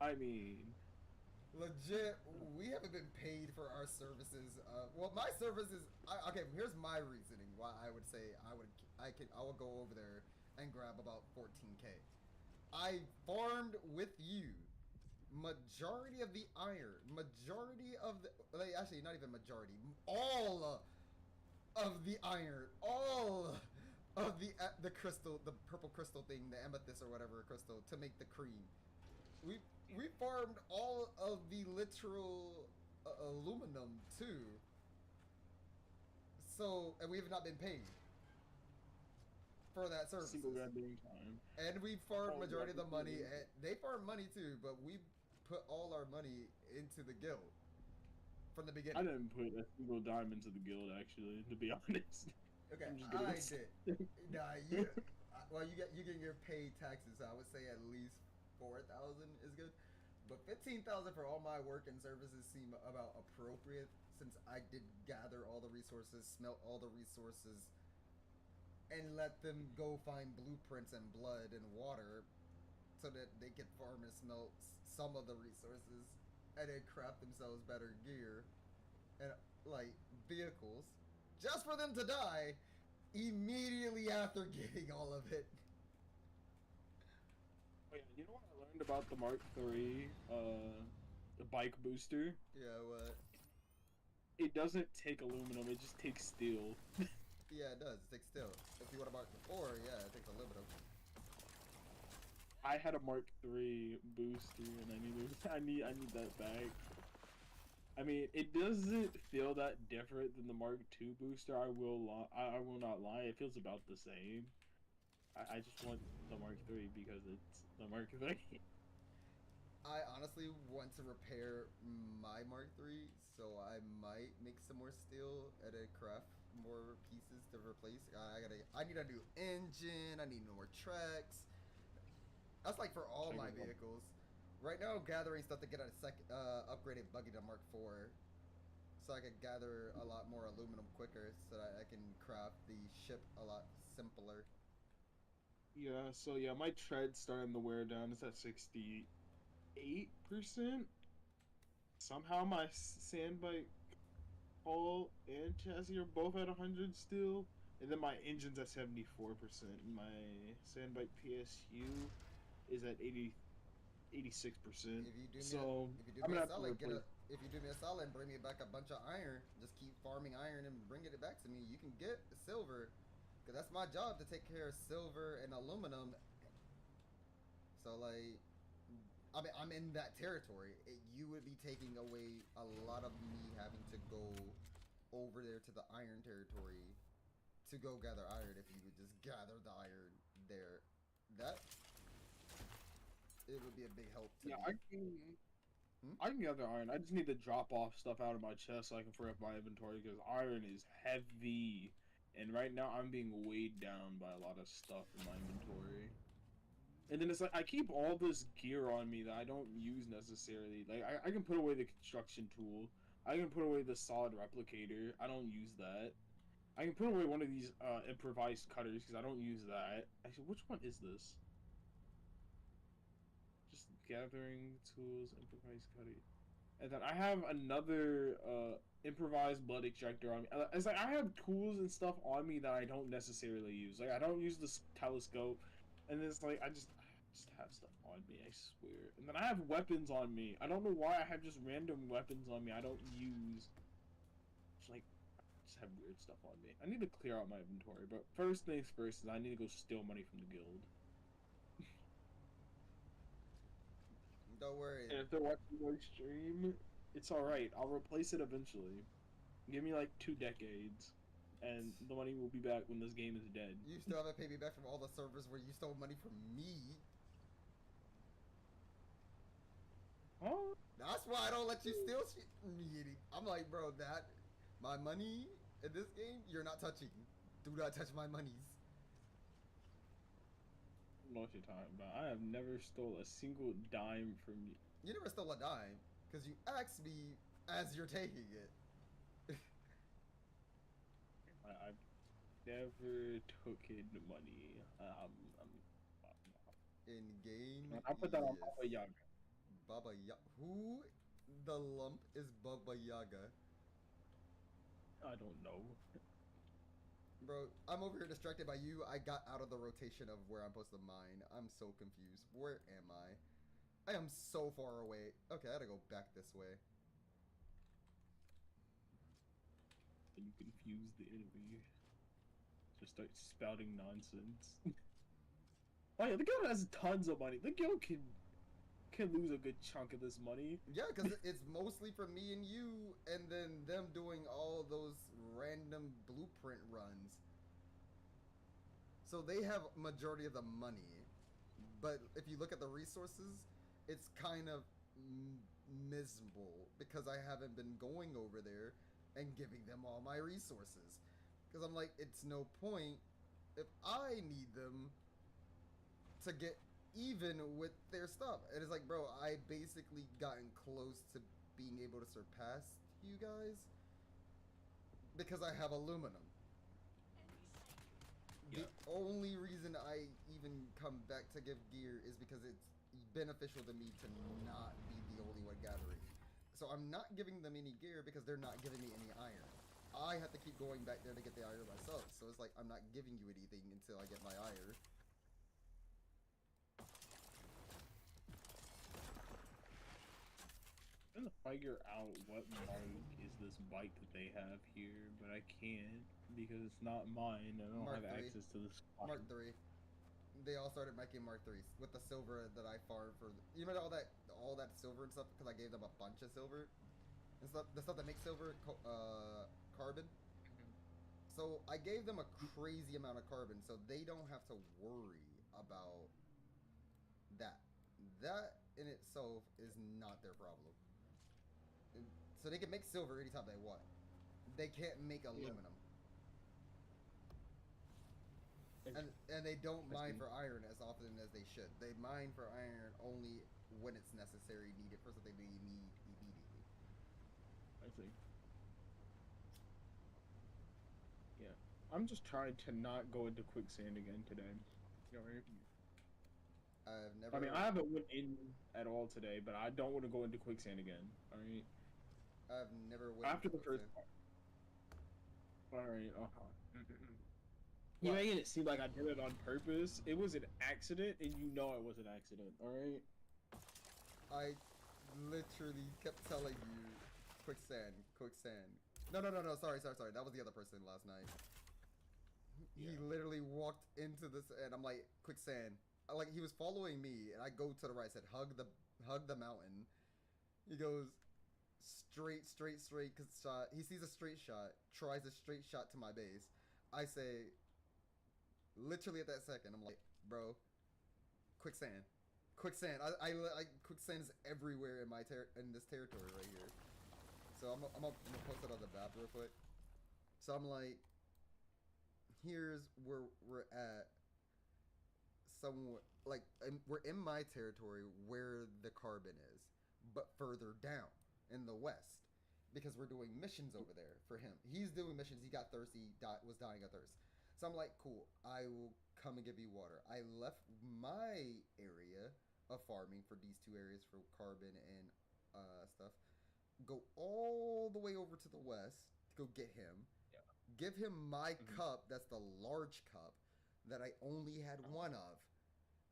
I mean, Legit, we haven't been paid for our services. Well, my services. Okay, here's my reasoning why I would say I will go over there and grab about 14K. I farmed with you majority of the iron, majority of the, like, actually not even majority, all of the iron, all of the crystal, the purple crystal thing, the amethyst or whatever crystal to make the cream. We farmed all of the literal aluminum too. So, and we have not been paid for that service. single goddamn time. And we farmed majority of the money. And they farm money too, but we put all our money into the guild from the beginning. I didn't put a single dime into the guild, actually, to be honest. Okay, I did. Nah, well, you get your paid taxes. So I would say at least 4,000 is good, but 15,000 for all my work and services seem about appropriate since I did gather all the resources, smelt all the resources, and let them go find blueprints and blood and water so that they could farm and smelt some of the resources and then craft themselves better gear and like vehicles just for them to die immediately after getting all of it. Oh, yeah, you know what I learned about the Mark III, the bike booster. Yeah, what? It doesn't take aluminum, it just takes steel. Yeah, it does. It takes steel. If you want to mark the 4, yeah, it takes aluminum. I had a Mark III booster and I need that back. I mean, it doesn't feel that different than the Mark II booster. I will not lie. It feels about the same. I just want the Mark III because it's the Mark III. I honestly want to repair my Mark III, so I might make some more steel and then craft more pieces to replace. I need a new engine. I need more tracks. That's like for all my vehicles. Right now, I'm gathering stuff to get a upgraded buggy to Mark IV, so I can gather a lot more aluminum quicker, so that I can craft the ship a lot simpler. Yeah, so yeah, my tread's starting to wear down. It's at 68%. Somehow my sand bike hull and chassis are both at 100 still. And then my engine's at 74%. My sand bike PSU is at 86%. If you do me So if you do I'm me gonna a have to solid, replace. if you do me a solid and bring me back a bunch of iron, just keep farming iron and bringing it back to me. You can get silver, cause that's my job to take care of silver and aluminum. So like, I mean, I'm in that territory. You would be taking away a lot of me having to go over there to the iron territory to go gather iron. If you would just gather the iron there, that it would be a big help to Yeah, me. I can gather iron. I just need to drop off stuff out of my chest so I can free up my inventory because iron is heavy. And right now I'm being weighed down by a lot of stuff in my inventory. And then it's like I keep all this gear on me that I don't use necessarily. Like I can put away the construction tool. I can put away the solid replicator. I don't use that. I can put away one of these improvised cutters because I don't use that. Actually, which one is this? Just gathering tools, improvised cutter. And then I have another improvised blood extractor on me. It's like I have tools and stuff on me that I don't necessarily use. Like I don't use the telescope, and it's like I just have stuff on me. I swear. And then I have weapons on me. I don't know why I have just random weapons on me. I don't use. It's like I just have weird stuff on me. I need to clear out my inventory. But first things first is I need to go steal money from the guild. Don't worry. And if they're watching my stream, it's alright. I'll replace it eventually. Give me like 2 decades, and the money will be back when this game is dead. You still haven't paid me back from all the servers where you stole money from me. Huh? That's why I don't let you steal shit from me. I'm like, bro, my money in this game, you're not touching. Do not touch my monies. I don't know what you're talking about. I have never stole a single dime from you. You never stole a dime, because you asked me as you're taking it. I've never taken money. In game, I'll put that on yes. Baba Yaga. Baba Yaga. Who the lump is Baba Yaga? I don't know. Bro, I'm over here distracted by you. I got out of the rotation of where I'm supposed to mine. I'm so confused. Where am I? I am so far away. Okay, I gotta go back this way. And you confuse the enemy. Just start spouting nonsense. Oh yeah, the guild has tons of money. The guild can lose a good chunk of this money. Yeah, because it's mostly for me and you, and then them doing all those random blueprint runs. So they have majority of the money, but if you look at the resources, it's kind of miserable because I haven't been going over there and giving them all my resources. Because I'm like, it's no point if I need them to get even with their stuff. And it's like, bro, I basically gotten close to being able to surpass you guys because I have aluminum. Yeah. The only reason I even come back to give gear is because it's beneficial to me to not be the only one gathering. So I'm not giving them any gear because they're not giving me any iron. I have to keep going back there to get the iron myself. So it's like I'm not giving you anything until I get my iron. to figure out what mark is this bike that they have here, but I can't because it's not mine. I don't Mark have III. access to this. Mark 3. They all started making Mark 3s with the silver that I farmed for. You remember all that silver and stuff because I gave them a bunch of silver and stuff. The stuff that makes silver, carbon. So I gave them a crazy amount of carbon, so they don't have to worry about that. That in itself is not their problem. So they can make silver anytime they want. They can't make aluminum. And they don't mine for iron as often as they should. They mine for iron only when it's necessary, needed for something they need immediately. I see. Yeah. I'm just trying to not go into quicksand again today. You know, right? I've never. I mean, I haven't went in at all today, but I don't want to go into quicksand again. All right. I've never went After into the first quicksand. part. All right. You're making it seem like I did it on purpose. It was an accident, and you know it was an accident. All right. I literally kept telling you, quicksand, quicksand. No. Sorry. That was the other person last night. He literally walked into this, and I'm like, quicksand. Like he was following me, and I go to the right. I said, hug the mountain. He goes straight, cause shot. He sees a straight shot, tries a straight shot to my base. I say, literally at that second, I'm like, bro, quicksand. I quicksand's everywhere in in this territory right here. So I'm gonna post it on the map real quick. So I'm like, here's where we're at. Somewhere like we're in my territory where the carbon is, but further down in the west because we're doing missions over there for him. He's doing missions. He got thirsty, was dying of thirst. So I'm like, cool. I will come and give you water. I left my area of farming for these two areas for carbon and stuff. Go all the way over to the west to go get him. Yeah. Give him my cup. That's the large cup that I only had one of.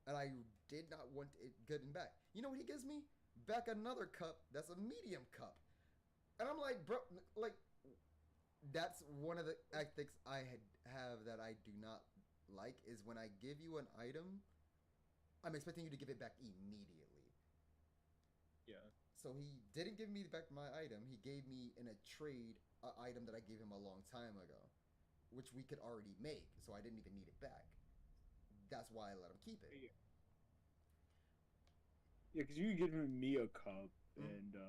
And I did not want it getting back. You know what he gives me? Back another cup that's a medium cup. And I'm like, bro, like, that's one of the ethics I have that I do not like is when I give you an item, I'm expecting you to give it back immediately. Yeah. So he didn't give me back my item. He gave me in a trade an item that I gave him a long time ago, which we could already make. So I didn't even need it back. That's why I let him keep it. Yeah, because you giving me a cup, and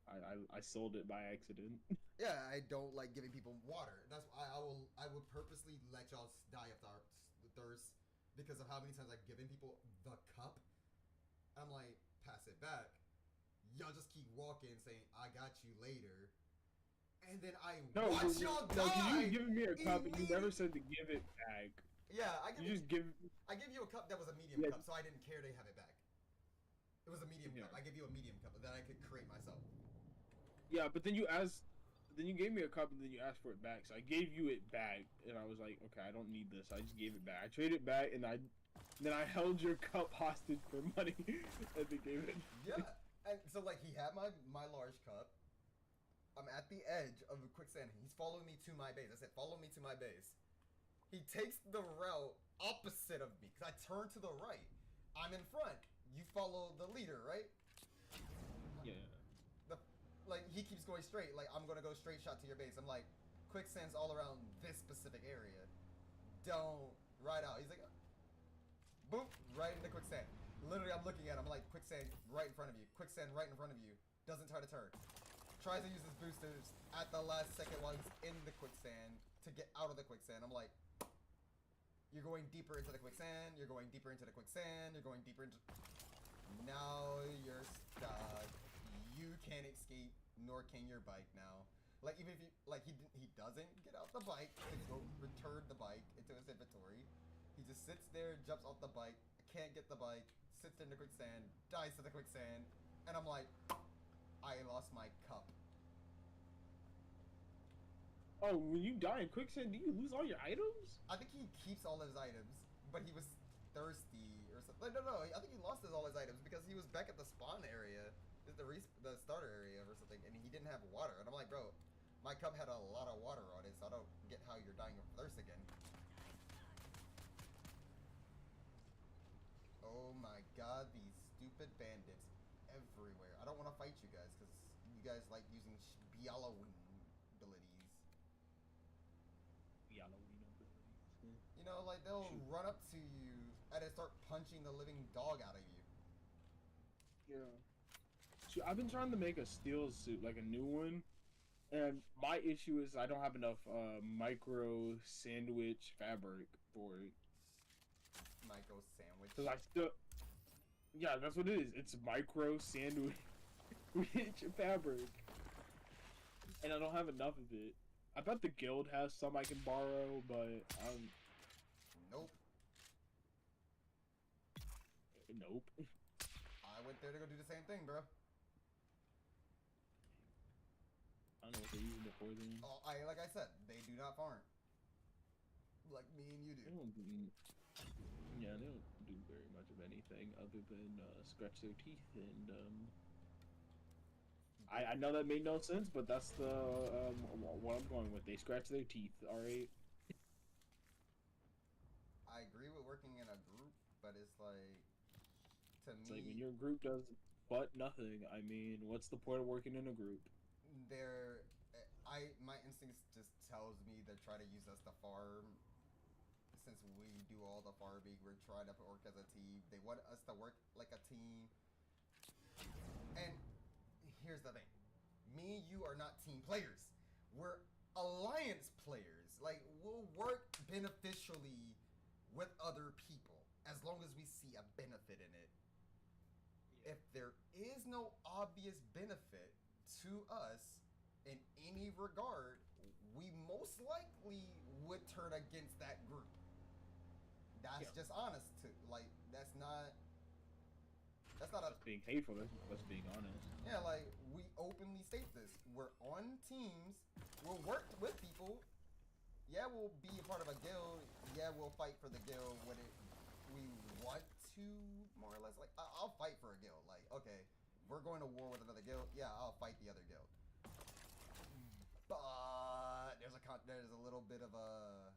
I sold it by accident. Yeah, I don't like giving people water. That's why I would purposely let y'all die of thirst because of how many times I've given people the cup. I'm like, pass it back. Y'all just keep walking, saying I got you later, and then I watch y'all die. No, you giving me a cup, and you never said to give it back. Yeah, I give you a cup that was a medium cup, so I didn't care to have it back. It was a medium cup. I gave you a medium cup that I could create myself. Yeah, but then you gave me a cup, and then you asked for it back. So I gave you it back, and I was like, okay, I don't need this. I just gave it back. I traded it back, and then I held your cup hostage for money, and they gave it. Yeah, and so like he had my large cup. I'm at the edge of a quicksand. He's following me to my base. I said, follow me to my base. He takes the route opposite of me because I turn to the right. I'm in front. You follow the leader, right? Yeah. Like he keeps going straight. Like I'm gonna go straight shot to your base. I'm like, quicksand's all around this specific area. Don't ride out. He's like, boop, right into quicksand. Literally, I'm looking at him. I'm like, quicksand right in front of you. Quicksand right in front of you. Doesn't try to turn. Tries to use his boosters at the last second while he's in the quicksand to get out of the quicksand. I'm like, you're going deeper into the quicksand. You're going deeper into the quicksand. You're going deeper into. Now you're stuck. You can't escape, nor can your bike now. Like even if you he doesn't get out the bike to go return the bike into his inventory. He just sits there, jumps off the bike, can't get the bike, sits in the quicksand, dies to the quicksand, and I'm like, I lost my cup. Oh, when you die in quicksand, do you lose all your items? I think he keeps all his items, but he was thirsty or something. No, I think he lost all his items because he was back at the spawn area. the starter area or something, and he didn't have water. And I'm like, bro, my cup had a lot of water on it, so I don't get how you're dying of thirst again. Oh my god, these stupid bandits everywhere. I don't want to fight you guys because you guys like using Bialoween abilities. You know, like they'll run up to you and then start punching the living dog out of you. Yeah. So I've been trying to make a steel suit, like a new one, and my issue is I don't have enough micro sandwich fabric for it. Micro sandwich. Cause I still, yeah, that's what it is. It's micro sandwich fabric, and I don't have enough of it. I bet the guild has some I can borrow, but nope. Nope. I went there to go do the same thing, bro. I don't know what they're using it for then. Oh, like I said, they do not farm. Like me and you do. Yeah, they don't do very much of anything other than scratch their teeth and I know that made no sense, but that's the what I'm going with. They scratch their teeth, alright? I agree with working in a group, but it's like to It's me like when your group does but nothing, I mean, what's the point of working in a group? My instincts just tells me they're trying to use us to farm. Since we do all the farming, we're trying to work as a team. They want us to work like a team. And here's the thing. Me and you are not team players. We're alliance players. Like, we'll work beneficially with other people as long as we see a benefit in it. If there is no obvious benefit to us in any regard, we most likely would turn against that group. That's just honest. That's not That's being hateful. That's being honest. Yeah, like we openly state this. We're on teams. We'll work with people. Yeah, we'll be a part of a guild. Yeah, we'll fight for the guild when we want to, more or less. Like I'll fight for a guild. Like, okay, we're going to war with another guild. Yeah, I'll fight the other guild. But there's a little bit of a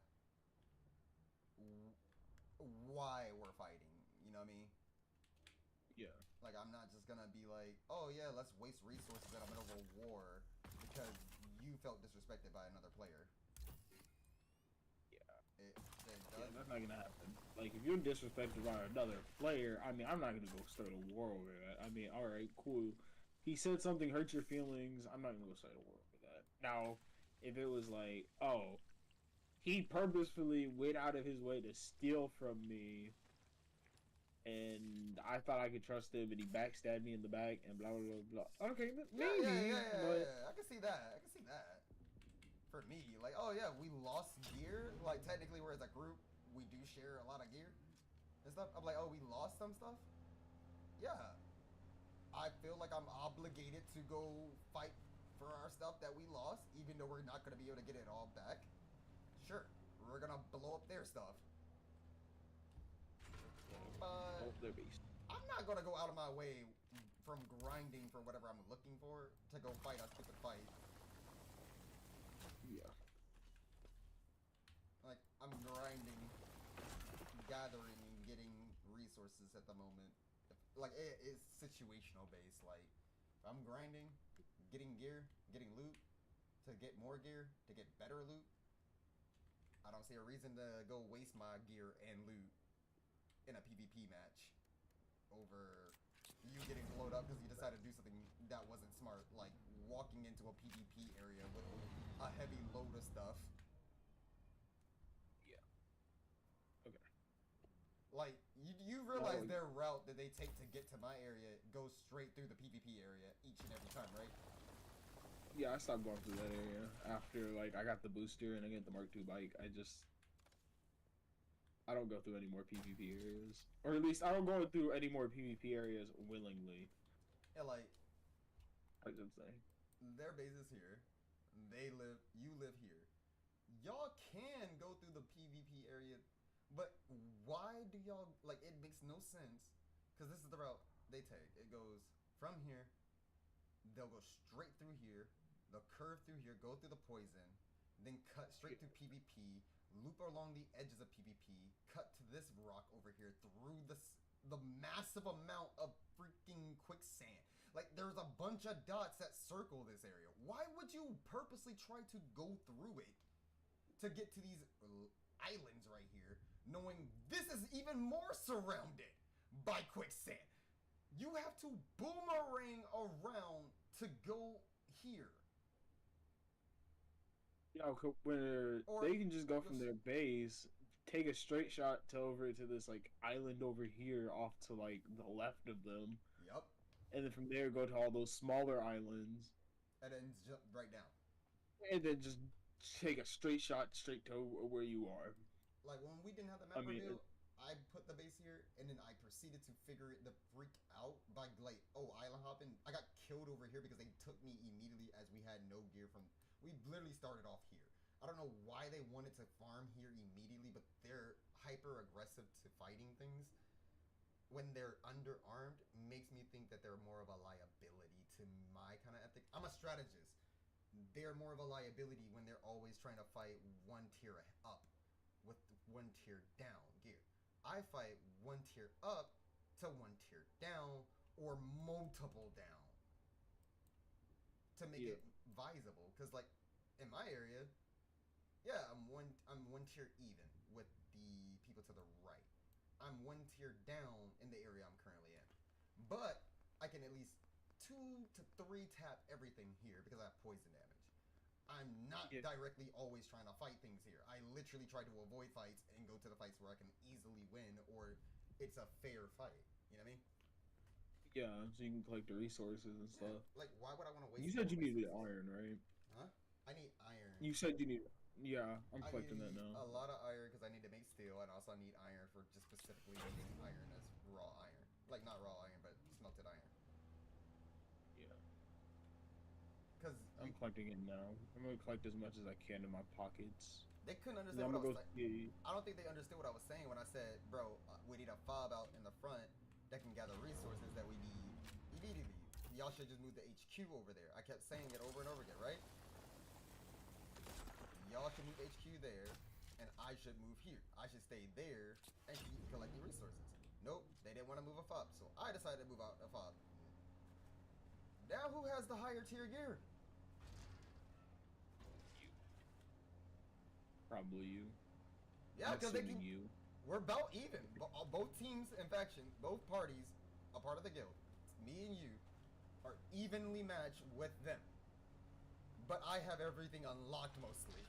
why we're fighting. You know what I mean? Yeah. Like, I'm not just gonna be like, oh yeah, let's waste resources in the middle of a war because you felt disrespected by another player. Yeah. Yeah, that's not gonna happen. Like, if you're disrespected by another player, I mean, I'm not gonna go start a war over that. I mean, alright, cool. He said something hurt your feelings, I'm not gonna go start a war over that. Now, if it was like, oh, he purposefully went out of his way to steal from me, and I thought I could trust him, and he backstabbed me in the back, and blah, blah, blah, blah. Okay, maybe, yeah. I can see that. For me, like, oh yeah, we lost gear. Like, technically, we're as a group, we do share a lot of gear and stuff. I'm like, oh, we lost some stuff? Yeah. I feel like I'm obligated to go fight for our stuff that we lost, even though we're not going to be able to get it all back. Sure, we're going to blow up their stuff. But I'm not gonna go out of my way from grinding for whatever I'm looking for to go fight a stupid fight. Yeah. Like, I'm grinding, gathering, and getting resources at the moment. Like, it's situational based. Like, if I'm grinding, getting gear, getting loot, to get more gear, to get better loot, I don't see a reason to go waste my gear and loot in a PvP match over you getting blowed up because you decided to do something that wasn't smart, like walking into a PvP area with a heavy load of stuff. Yeah. Okay. Like, you realize their route that they take to get to my area goes straight through the PvP area each and every time, right? Yeah, I stopped going through that area after, like, I got the booster and I get the Mark II bike. I don't go through any more PvP areas. Or at least, I don't go through any more PvP areas willingly. Yeah, like, I should say. Their base is here. You live here. Y'all can go through the PvP area, but why do y'all, like, it makes no sense, because this is the route they take. It goes from here they'll go straight through here, they'll curve through here, go through the poison, then cut straight through PvP, loop along the edges of PvP, cut to this rock over here through the massive amount of freaking quicksand. Like, there's a bunch of dots that circle this area. Why would you purposely try to go through it to get to these islands right here, knowing this is even more surrounded by quicksand? You have to boomerang around to go here. Yeah, where they can just go from their base, take a straight shot to over to this like island over here off to like the left of them. Yep. And then from there go to all those smaller islands. And then jump right down. And then just take a straight shot straight to where you are. Like when we didn't have the map reveal, I put the base here, and then I proceeded to figure the freak out by like, oh, island hopping. I got killed over here because they took me immediately as we had no gear from. We literally started off here. I don't know why they wanted to farm here immediately, but they're hyper aggressive to fighting things. When they're underarmed, makes me think that they're more of a liability to my kind of ethic. I'm a strategist. They're more of a liability when they're always trying to fight one tier up with one tier down gear. I fight one tier up to one tier down or multiple down to make it viable. Because like in my area, yeah, I'm one tier even with the people to the right. I'm one tier down in the area I'm currently in, but I can at least 2 to 3 tap everything here because I have poison damage. I'm not directly always trying to fight things here. I literally try to avoid fights and go to the fights where I can easily win or it's a fair fight. You know what I mean? Yeah, so you can collect the resources and stuff. Like, why would I want to waste? You said you needed iron, right? Huh? I need iron. You said you need. Yeah, I'm collecting that now. A lot of iron because I need to make steel, and also I need iron for just specifically making iron as raw iron. Like not raw iron, but smelted iron. Yeah. Because I'm collecting it now. I'm gonna collect as much as I can in my pockets. They couldn't understand what I was saying. I don't think they understood what I was saying when I said, bro, we need a fob out in the front that can gather resources that we need immediately. Y'all should just move the HQ over there. I kept saying it over and over again, right? Y'all should move HQ there, and I should move here. I should stay there and keep collecting resources. Nope, they didn't want to move a fob, so I decided to move out a fob. Now who has the higher tier gear? Probably you. Yeah, because they can. You. We're about even. Both teams and faction, both parties, a part of the guild, me and you, are evenly matched with them. But I have everything unlocked mostly.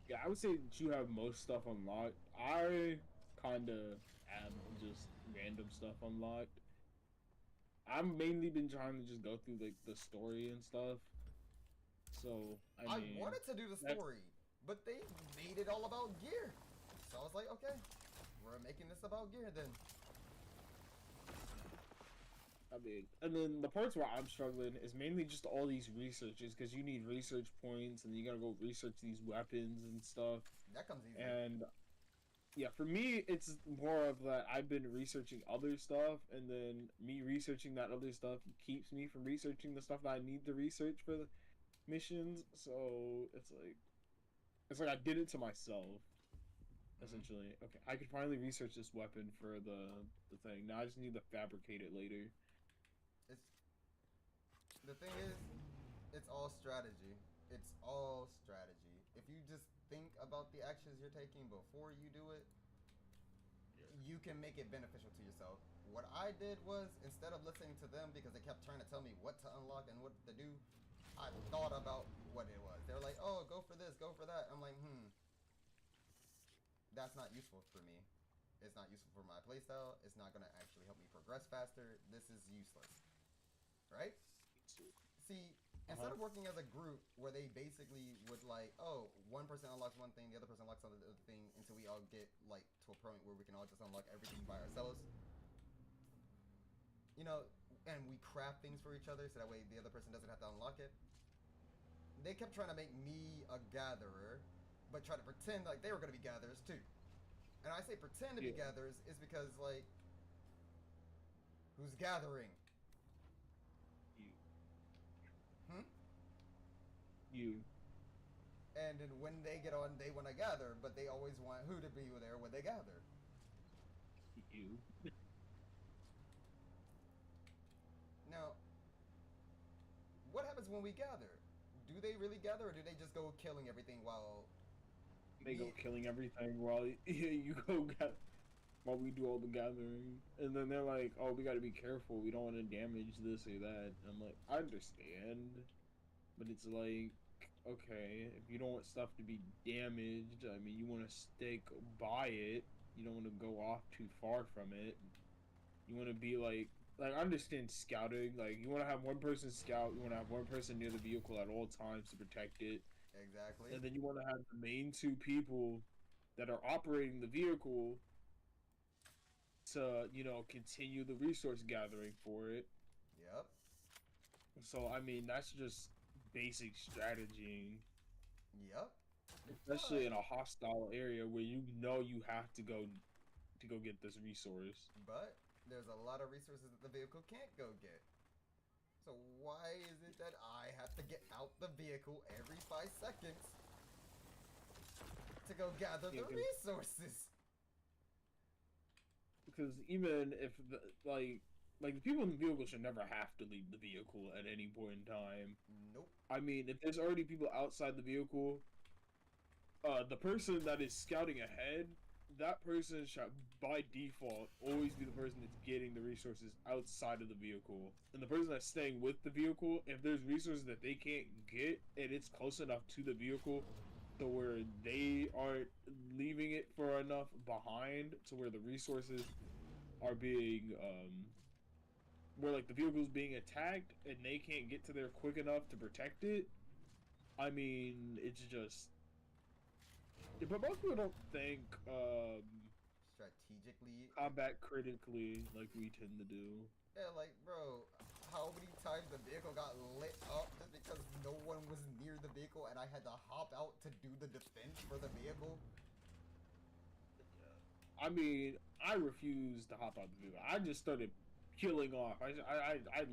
Yeah, I would say that you have most stuff unlocked. I kinda have just random stuff unlocked. I've mainly been trying to just go through like the story and stuff. So I mean, wanted to do the story, but they made it all about gear. So I was like, okay, we're making this about gear then. I mean, and then the parts where I'm struggling is mainly just all these researches because you need research points and you gotta go research these weapons and stuff. That comes easy. And yeah, for me, it's more of that I've been researching other stuff, and then me researching that other stuff keeps me from researching the stuff that I need to research for the missions. So it's like I did it to myself. Essentially, okay, I could finally research this weapon for the thing. Now I just need to fabricate it later. The thing is, it's all strategy. It's all strategy. If you just think about the actions you're taking before you do it, you can make it beneficial to yourself. What I did was, instead of listening to them because they kept trying to tell me what to unlock and what to do, I thought about what it was. They were like, oh, go for this, go for that. I'm like, that's not useful for me. It's not useful for my playstyle. It's not going to actually help me progress faster. This is useless. Right? See, instead of working as a group where they basically would like, oh, one person unlocks one thing, the other person unlocks the other thing until we all get like to a point where we can all just unlock everything by ourselves. You know, and we craft things for each other so that way the other person doesn't have to unlock it. They kept trying to make me a gatherer, but try to pretend like they were going to be gatherers too. And I say pretend to be gatherers is because like, who's gathering? You. And then when they get on, they want to gather, but they always want who to be there when they gather. You. Now, what happens when we gather? Do they really gather, or do they just go killing everything while They go killing everything while you go while we do all the gathering, and then they're like, "Oh, we got to be careful. We don't want to damage this or that." I'm like, I understand, but it's like, okay, if you don't want stuff to be damaged, I mean, you want to stick by it. You don't want to go off too far from it. You want to be like I understand scouting. Like you want to have one person scout. You want to have one person near the vehicle at all times to protect it. exactly? And then you want to have the main two people that are operating the vehicle to, continue the resource gathering for it. Yep. So, I mean, that's just basic strategy, Yep. especially in a hostile area where you have to go get this resource. But there's a lot of resources that the vehicle can't go get. So why is it that I have to get out the vehicle every 5 seconds to go gather the resources? Because even if the people in the vehicle should never have to leave the vehicle at any point in time. Nope. I mean, if there's already people outside the vehicle, the person that is scouting ahead, that person should by default always be the person that's getting the resources outside of the vehicle. And the person that's staying with the vehicle, if there's resources that they can't get and it's close enough to the vehicle to where they aren't leaving it for enough behind to where the resources are being where like the vehicle's being attacked and they can't get to there quick enough to protect it. I mean, it's just, but most people don't think Strategically. combat critically like we tend to do. Yeah, like, bro, how many times the vehicle got lit up just because no one was near the vehicle and I had to hop out to do the defense for the vehicle? I mean, I refused to hop out the vehicle. I just started peeling off. I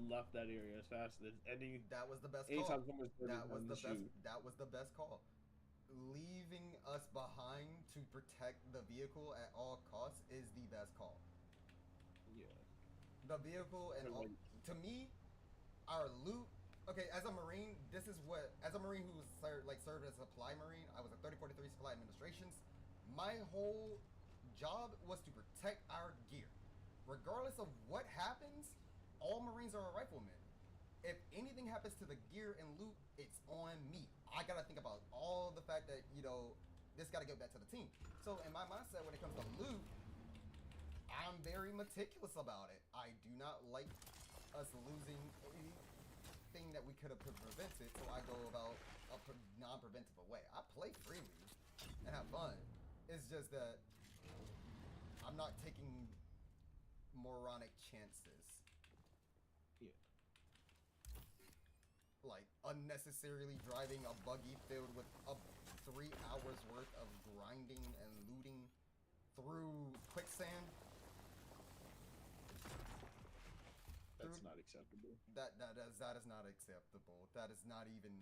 left that area as fast as any. That was the best Anytime call. someone started That was on the shoot. best. That was the best call. Leaving us behind to protect the vehicle at all costs is the best call. Yeah. The vehicle and all, to me, our loot. Okay, as a Marine, this is what as a Marine who was served as a supply Marine. I was a 3043 supply administrations. My whole job was to protect our gear, regardless of what happens. All Marines are a rifleman. If anything happens to the gear and loot, it's on me. I gotta think about all the fact that this gotta get back to the team. So in my mindset, when it comes to loot, I'm very meticulous about it. I do not like us losing anything that we could have prevented, so I go about a non-preventable way. I play freely and have fun. It's just that I'm not taking moronic chances. Yeah. Like unnecessarily driving a buggy filled with 3 hours worth of grinding and looting through quicksand. That's not acceptable. That is not acceptable. That is not even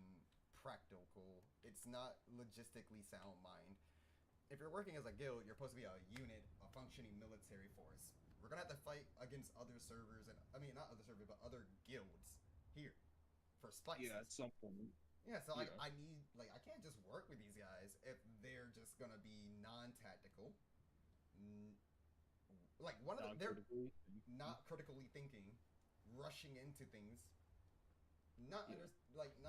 practical. It's not logistically sound mind. If you're working as a guild, you're supposed to be a unit, a functioning military force. We're gonna have to fight against other servers, and I mean not other servers, but other guilds here for spices. Yeah, at some point. Yeah, so Yeah. I need, like, I can't just work with these guys if they're just gonna be non-tactical. Like one of they're not critically thinking, rushing into things, not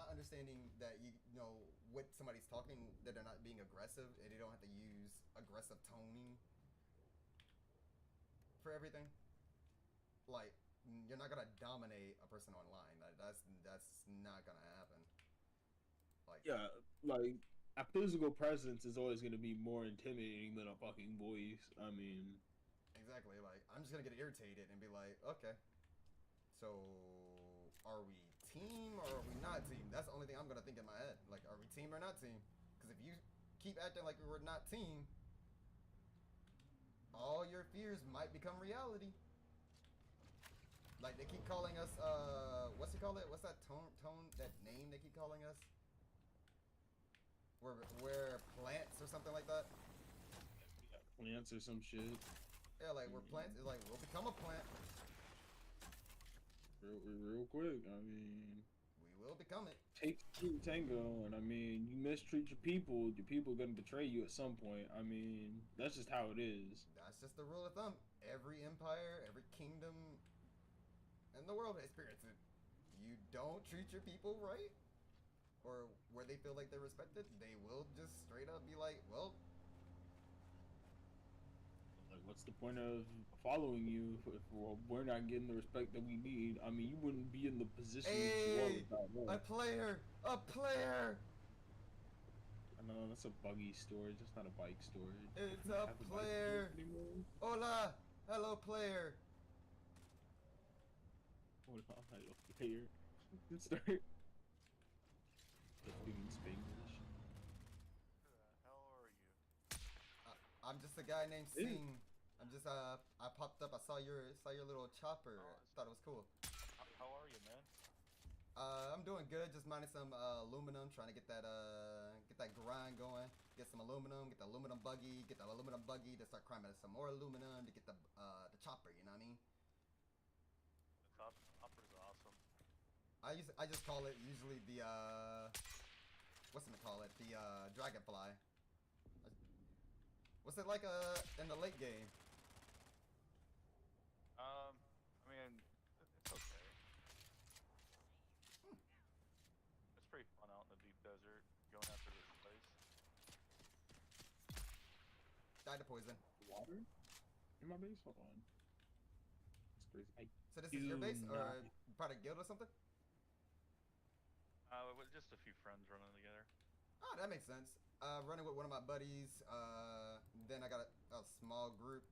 understanding that you know what somebody's talking, that they're not being aggressive, and they don't have to use aggressive toning for everything. Like you're not gonna dominate a person online. That's not gonna happen. Like Yeah, like a physical presence is always going to be more intimidating than a fucking voice. I mean, exactly. Like I'm just gonna get irritated and be like, okay, so are we team or are we not team? That's the only thing I'm gonna think in my head. Like, are we team or not team? Because if you keep acting like we're not team, all your fears might become reality. Like they keep calling us, what's it called? What's that tone? That name they keep calling us? we're plants or something like that. Plants or some shit. Yeah, like we're plants. It's like we'll become a plant. Real quick. I mean, We will become it. take two tango, and I mean, you mistreat your people are gonna betray you at some point. I mean, that's just how it is. That's just the rule of thumb. Every empire, every kingdom in the world experiences it. You don't treat your people right, or where they feel like they're respected, they will just straight up be like, well, Like, what's the point of following you if we're not getting the respect that we need? I mean, you wouldn't be in the position that you are hey, without a that. player, a player. I know that's a buggy storage. That's not a bike storage. It's Do we a have bike player. storage anymore? Hola, hello, player. What about hello player? Start speaking Spanglish. Who the hell are you? I'm just a guy named Yeah. Sing. I'm just I popped up. I saw your little chopper. Oh, Thought it was cool. How are you, man? I'm doing good. Just mining some aluminum, trying to get that grind going. Get some aluminum, get the aluminum buggy, get the aluminum buggy to start climbing some more aluminum to get the chopper. You know what I mean? The topper's awesome. I just call it usually the what's it call it? The dragonfly. What's it like in the late game? I mean, it's okay. It's pretty fun out in the deep desert, going after this place. Died to poison. Water in my base? Hold on. That's crazy. So this is your base do or not- part of guild or something? With just a few friends running together. Oh, that makes sense. Running with one of my buddies. Then I got a small group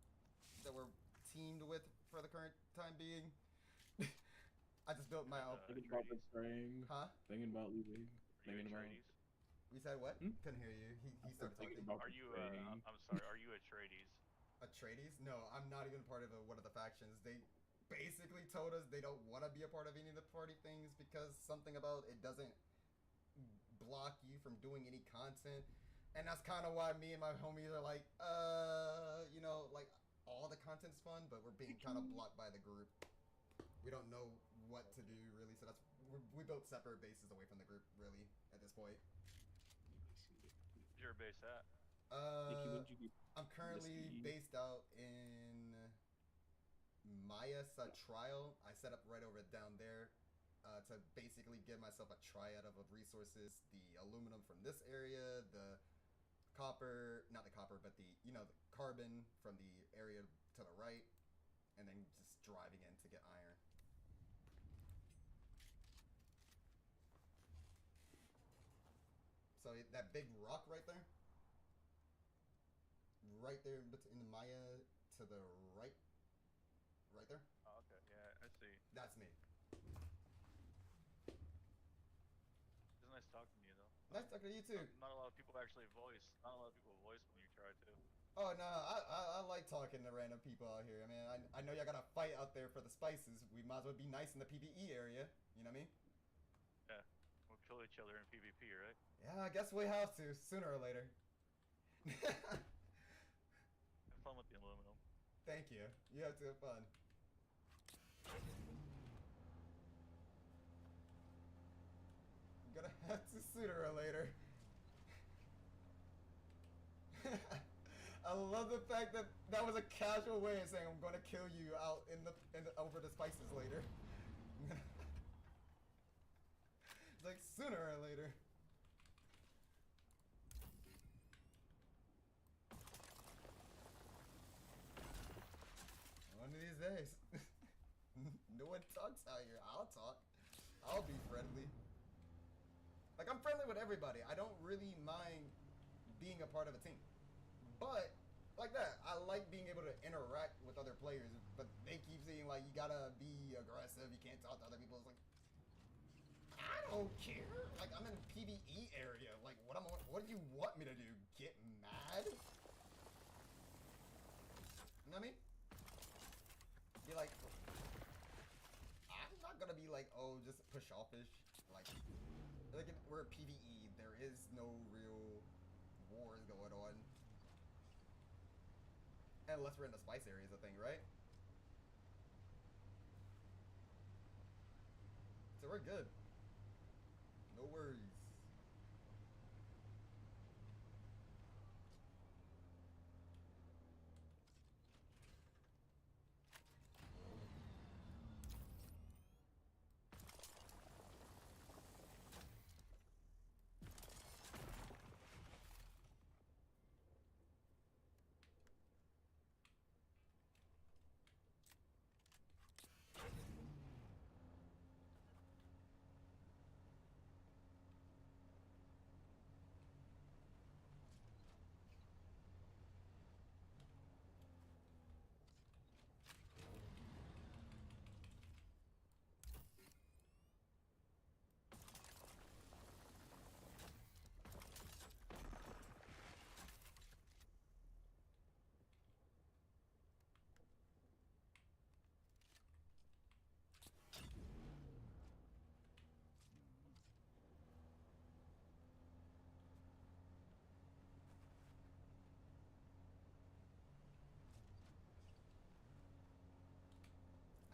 that we're teamed with for the current time being. I just built my own. Thinking about betraying. Huh? Thinking about leaving. Are you Thinking about. Atreides? We said what? Hmm? Couldn't hear you. He started Thinking talking. about Are you? betraying. I'm sorry. Are you Atreides? Atreides? No, I'm not even part of one of the factions. They basically told us they don't want to be a part of any of the party things because something about it doesn't block you from doing any content. And that's kind of why me and my homies are like, you know, like all the content's fun, but we're being kind of blocked by the group. We don't know what to do really, so that's we built separate bases away from the group really at this point. Where's your base at? Nikki, what'd you get? I'm currently Whiskey. based out in Maya's trial. I set up right over down there to basically give myself a triad of resources: the aluminum from this area, the copper, not the copper, but the the carbon from the area to the right, and then just driving in to get iron. So that big rock right there, in the Maya to the right there. Oh, okay. Yeah, I see. That's me. It's nice talking to you, though. Nice talking to you too. Not a lot of people actually voice. Not a lot of people voice when you try to. Oh no, I like talking to random people out here. I mean, I know y'all got to fight out there for the spices. We might as well be nice in the PvE area. You know what I mean? Yeah, we'll kill each other in PvP, right? Yeah, I guess we have to sooner or later. Have fun with the aluminum. Thank you. You have to have fun. Gonna have to sooner or later. I love the fact that that was a casual way of saying I'm gonna kill you out in the over the spices later. It's like sooner or later. One of these days. No one talks out here. I'll talk. I'll be friendly. Like, I'm friendly with everybody. I don't really mind being a part of a team. But, like that, I like being able to interact with other players. But they keep saying, like, you gotta be aggressive. You can't talk to other people. It's like, I don't care. Like, I'm in a PvE area. Like, what do you want me to do? Get mad? You know what I mean? Be like, I'm not gonna be like, oh, just push offish. Like we're PvE. There is no real wars going on. Unless we're in the spice areas, I think, right? So we're good. No worries.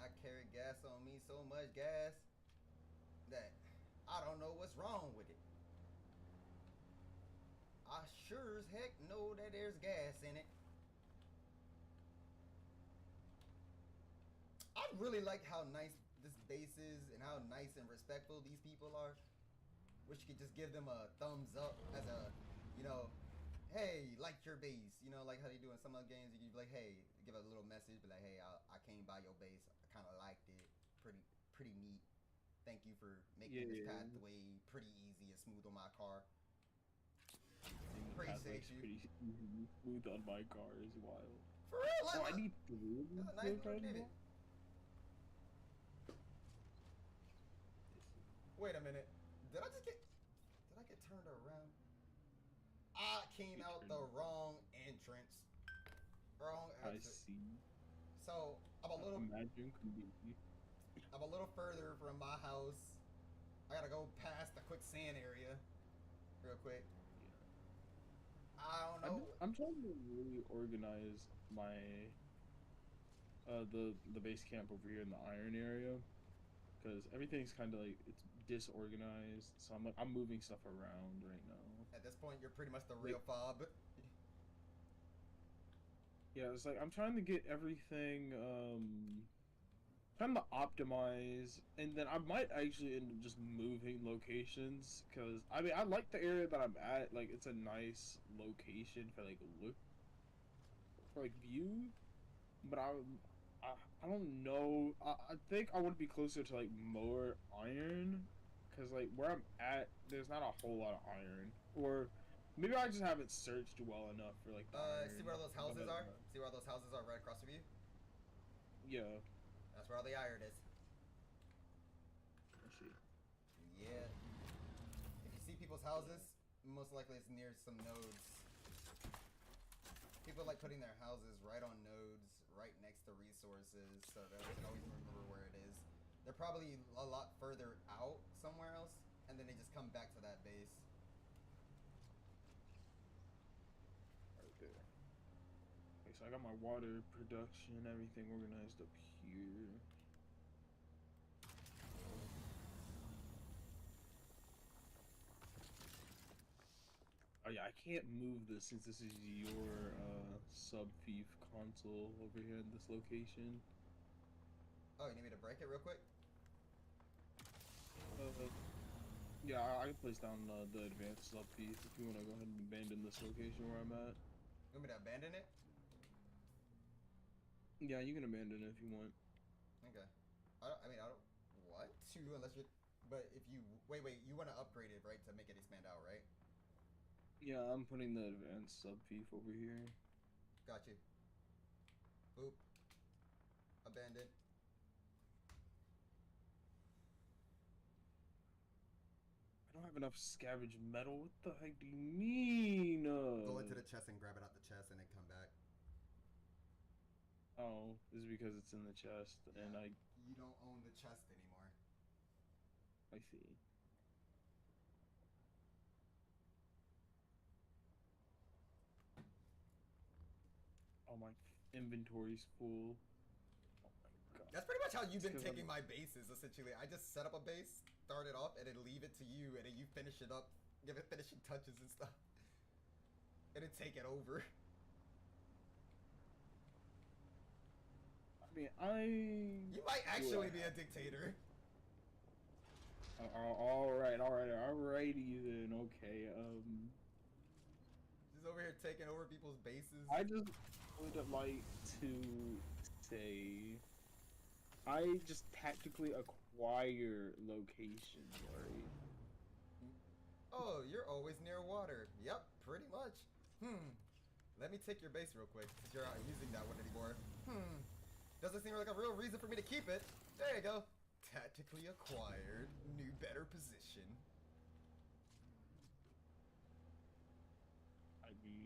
I carry gas on me, so much gas that I don't know what's wrong with it. I sure as heck know that there's gas in it. I really like how nice this base is and how nice and respectful these people are. Wish you could just give them a thumbs up as a, you know, hey, like your base. You know, like how they do in some other games. You can be like, hey, give a little message, be like, hey, I came by your base. I kind of liked it. Pretty neat. Thank you for making this pathway pretty easy and smooth on my car. Appreciate you. Pretty smooth on my car is wild. For real, like, oh, I need food. that's a nice little did it. Wait a minute. Did I get turned around? I came out the wrong entrance. Wrong exit. I see. So I'm a little further from my house. I gotta go past the quicksand area real quick. Yeah. I don't know. I'm trying to really organize my the base camp over here in the iron area, because everything's kind of like it's disorganized. So I'm moving stuff around right now. At this point, you're pretty much the real fob. Yeah, it's like I'm trying to get everything trying to optimize, and then I might actually end up just moving locations, because I mean I like the area that I'm at. Like it's a nice location for like look, for like view, but I don't know. I think I would be closer to like more iron, because like where I'm at, there's not a whole lot of iron, or maybe I just haven't searched well enough for like the iron. See where those houses are? See where those houses are right across from you? Yeah. That's where all the iron is. I see. Yeah. If you see people's houses, most likely it's near some nodes. People like putting their houses right on nodes, right next to resources, so that they can always remember where it is. They're probably a lot further out somewhere else, and then they just come back to that base. Right there. Okay, so I got my water production, everything organized up here. Oh yeah, I can't move this since this is your sub-thief console over here in this location. Oh, you need me to break it real quick? Yeah, I can place down the advanced sub-thief if you want to go ahead and abandon this location where I'm at. You want me to abandon it? Yeah, you can abandon it if you want. Okay. I don't want to, unless you're... But if you... Wait, you want to upgrade it, right? To make it expand out, right? Yeah, I'm putting the advanced sub-thief over here. Got you. Boop. Abandon. I don't have enough scavenged metal. What the heck do you mean? Go into the chest and grab it out the chest and then come back. Oh, this is because it's in the chest, Yeah. and You don't own the chest anymore. I see. my inventory's full. Oh my god. That's pretty much how you've been It's 'cause taking my bases, essentially. I just set up a base, start it off, and then leave it to you, and then you finish it up, give it finishing touches and stuff. And then take it over. I mean, You might actually be a dictator. Alrighty then, okay, Just over here taking over people's bases. I just would like to say, I just tactically acquire locations, right? Oh, you're always near water. Yep, pretty much. Let me take your base real quick, since you're not using that one anymore. Doesn't seem like a real reason for me to keep it. There you go. Tactically acquired. New better position. I mean,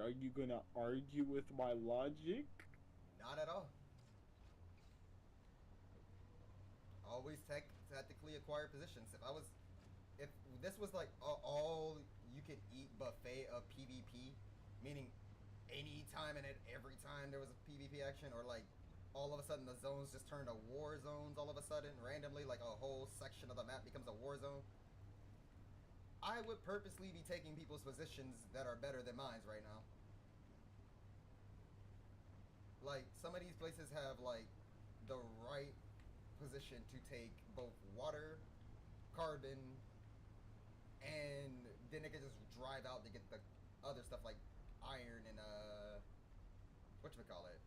are you gonna argue with my logic? Not at all. Always tactically acquire positions. If this was like all you could eat buffet of PvP, meaning any time and at every time there was a PvP action, or like all of a sudden the zones just turn to war zones all of a sudden, randomly, like a whole section of the map becomes a war zone, I would purposely be taking people's positions that are better than mine right now. Like, some of these places have like the right position to take both water, carbon, and then they can just drive out to get the other stuff like iron and whatchamacallit?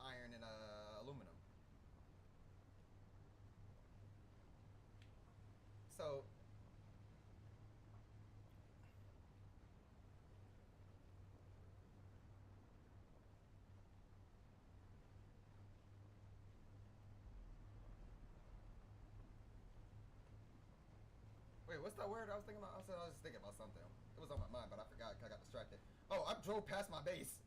Iron and aluminum. So wait, what's that word I was thinking about? I was just thinking about something. It was on my mind, but I forgot because I got distracted. Oh, I drove past my base.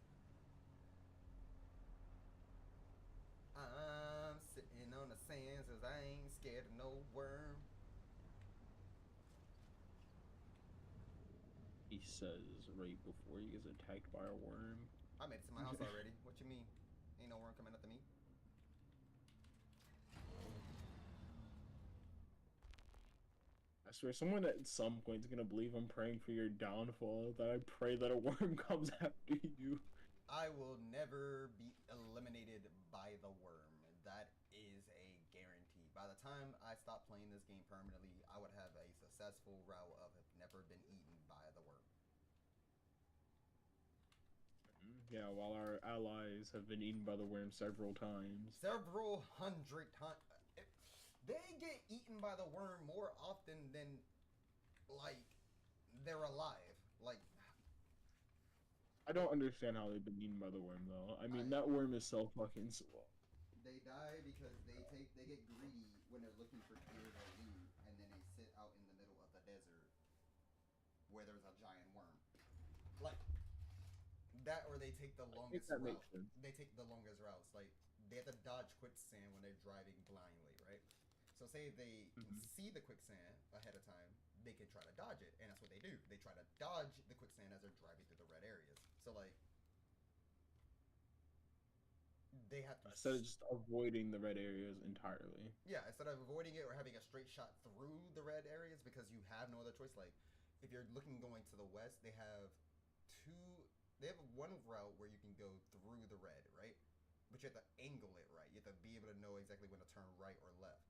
I'm sitting on the sands cause I ain't scared of no worm. He says right before he gets attacked by a worm. I made it to my house already. What you mean? Ain't no worm coming after me. I swear, someone at some point is gonna believe I'm praying for your downfall. That I pray that a worm comes after you. I will never be eliminated by the worm. That is a guarantee. By the time I stop playing this game permanently, I would have a successful route of have never been eaten by the worm. Yeah, while our allies have been eaten by the worm several times. Several hundred times. They get eaten by the worm more often than, like, they're alive. Like, I don't understand how they've been eaten by the worm, though. I mean, that worm is so fucking slow. they die because they get greedy when they're looking for gear to loot, and then they sit out in the middle of the desert where there's a giant worm. Like, that, or they take the longest that route. makes sense. They take the longest routes. Like, they have to dodge quicksand when they're driving blindly, right? So say they can see the quicksand ahead of time, they can try to dodge it, and that's what they do. They try to dodge the quicksand as they're driving through the red areas. So like, they have to Instead of just avoiding the red areas entirely. Yeah, instead of avoiding it or having a straight shot through the red areas because you have no other choice. Like, if you're looking going to the west, they have one route where you can go through the red, right? But you have to angle it right. You have to be able to know exactly when to turn right or left.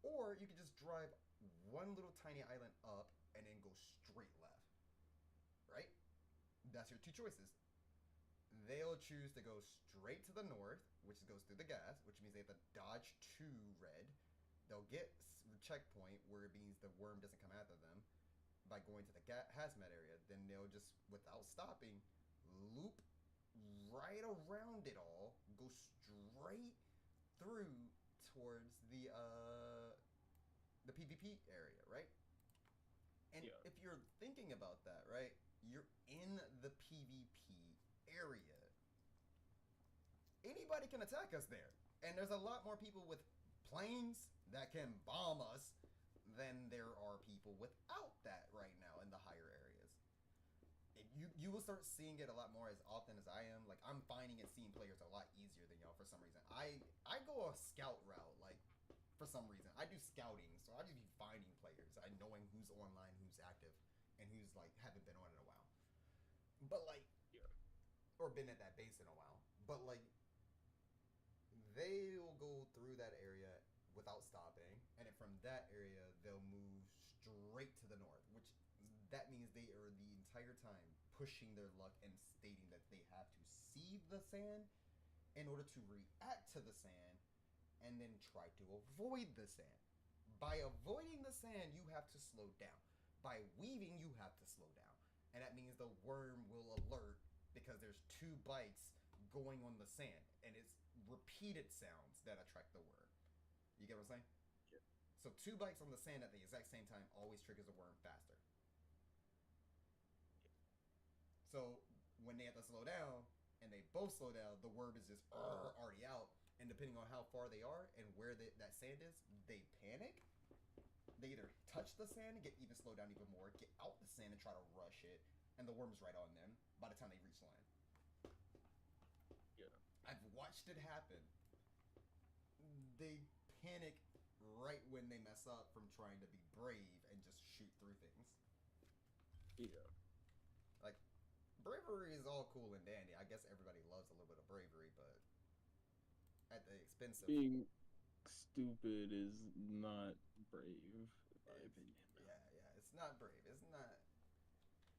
Or you can just drive one little tiny island up and then go straight left, right? That's your two choices. They'll choose to go straight to the north, which goes through the gas, which means they have to dodge to red. They'll get checkpoint, where it means the worm doesn't come after them, by going to the hazmat area. Then they'll just, without stopping, loop right around it all, go straight through towards the PvP area, right? And Yeah. if you're thinking about that, right, you're in the PvP area. Anybody can attack us there, and there's a lot more people with planes that can bomb us than there are people without that right now in the higher areas. And you will start seeing it a lot more as often as I am. Like I'm finding it seeing players a lot easier than y'all for some reason. I go a scout route like for some reason. I do scouting, so I just be finding players. I knowing who's online, who's active, and who's like haven't been on in a while. But like or been at that base in a while. But like they'll go through that area without stopping, and then from that area they'll move straight to the north, which that means they are the entire time pushing their luck and stating that they have to see the sand in order to react to the sand and then try to avoid the sand. By avoiding the sand, you have to slow down. By weaving, you have to slow down. And that means the worm will alert because there's two bites going on the sand, and it's repeated sounds that attract the worm. You get what I'm saying? Yeah. So 2 bites on the sand at the exact same time always triggers a worm faster. So when they have to slow down and they both slow down, the worm is just already out. And depending on how far they are and where that sand is, they panic. They either touch the sand and get even slow down even more, get out the sand and try to rush it, and the worm's right on them by the time they reach land. Yeah. I've watched it happen. They panic right when they mess up from trying to be brave and just shoot through things. Yeah. Like, bravery is all cool and dandy. I guess everybody loves a little bit of bravery, but at the expense of Being stupid is not brave, in my opinion. yeah, it's not brave. It's not.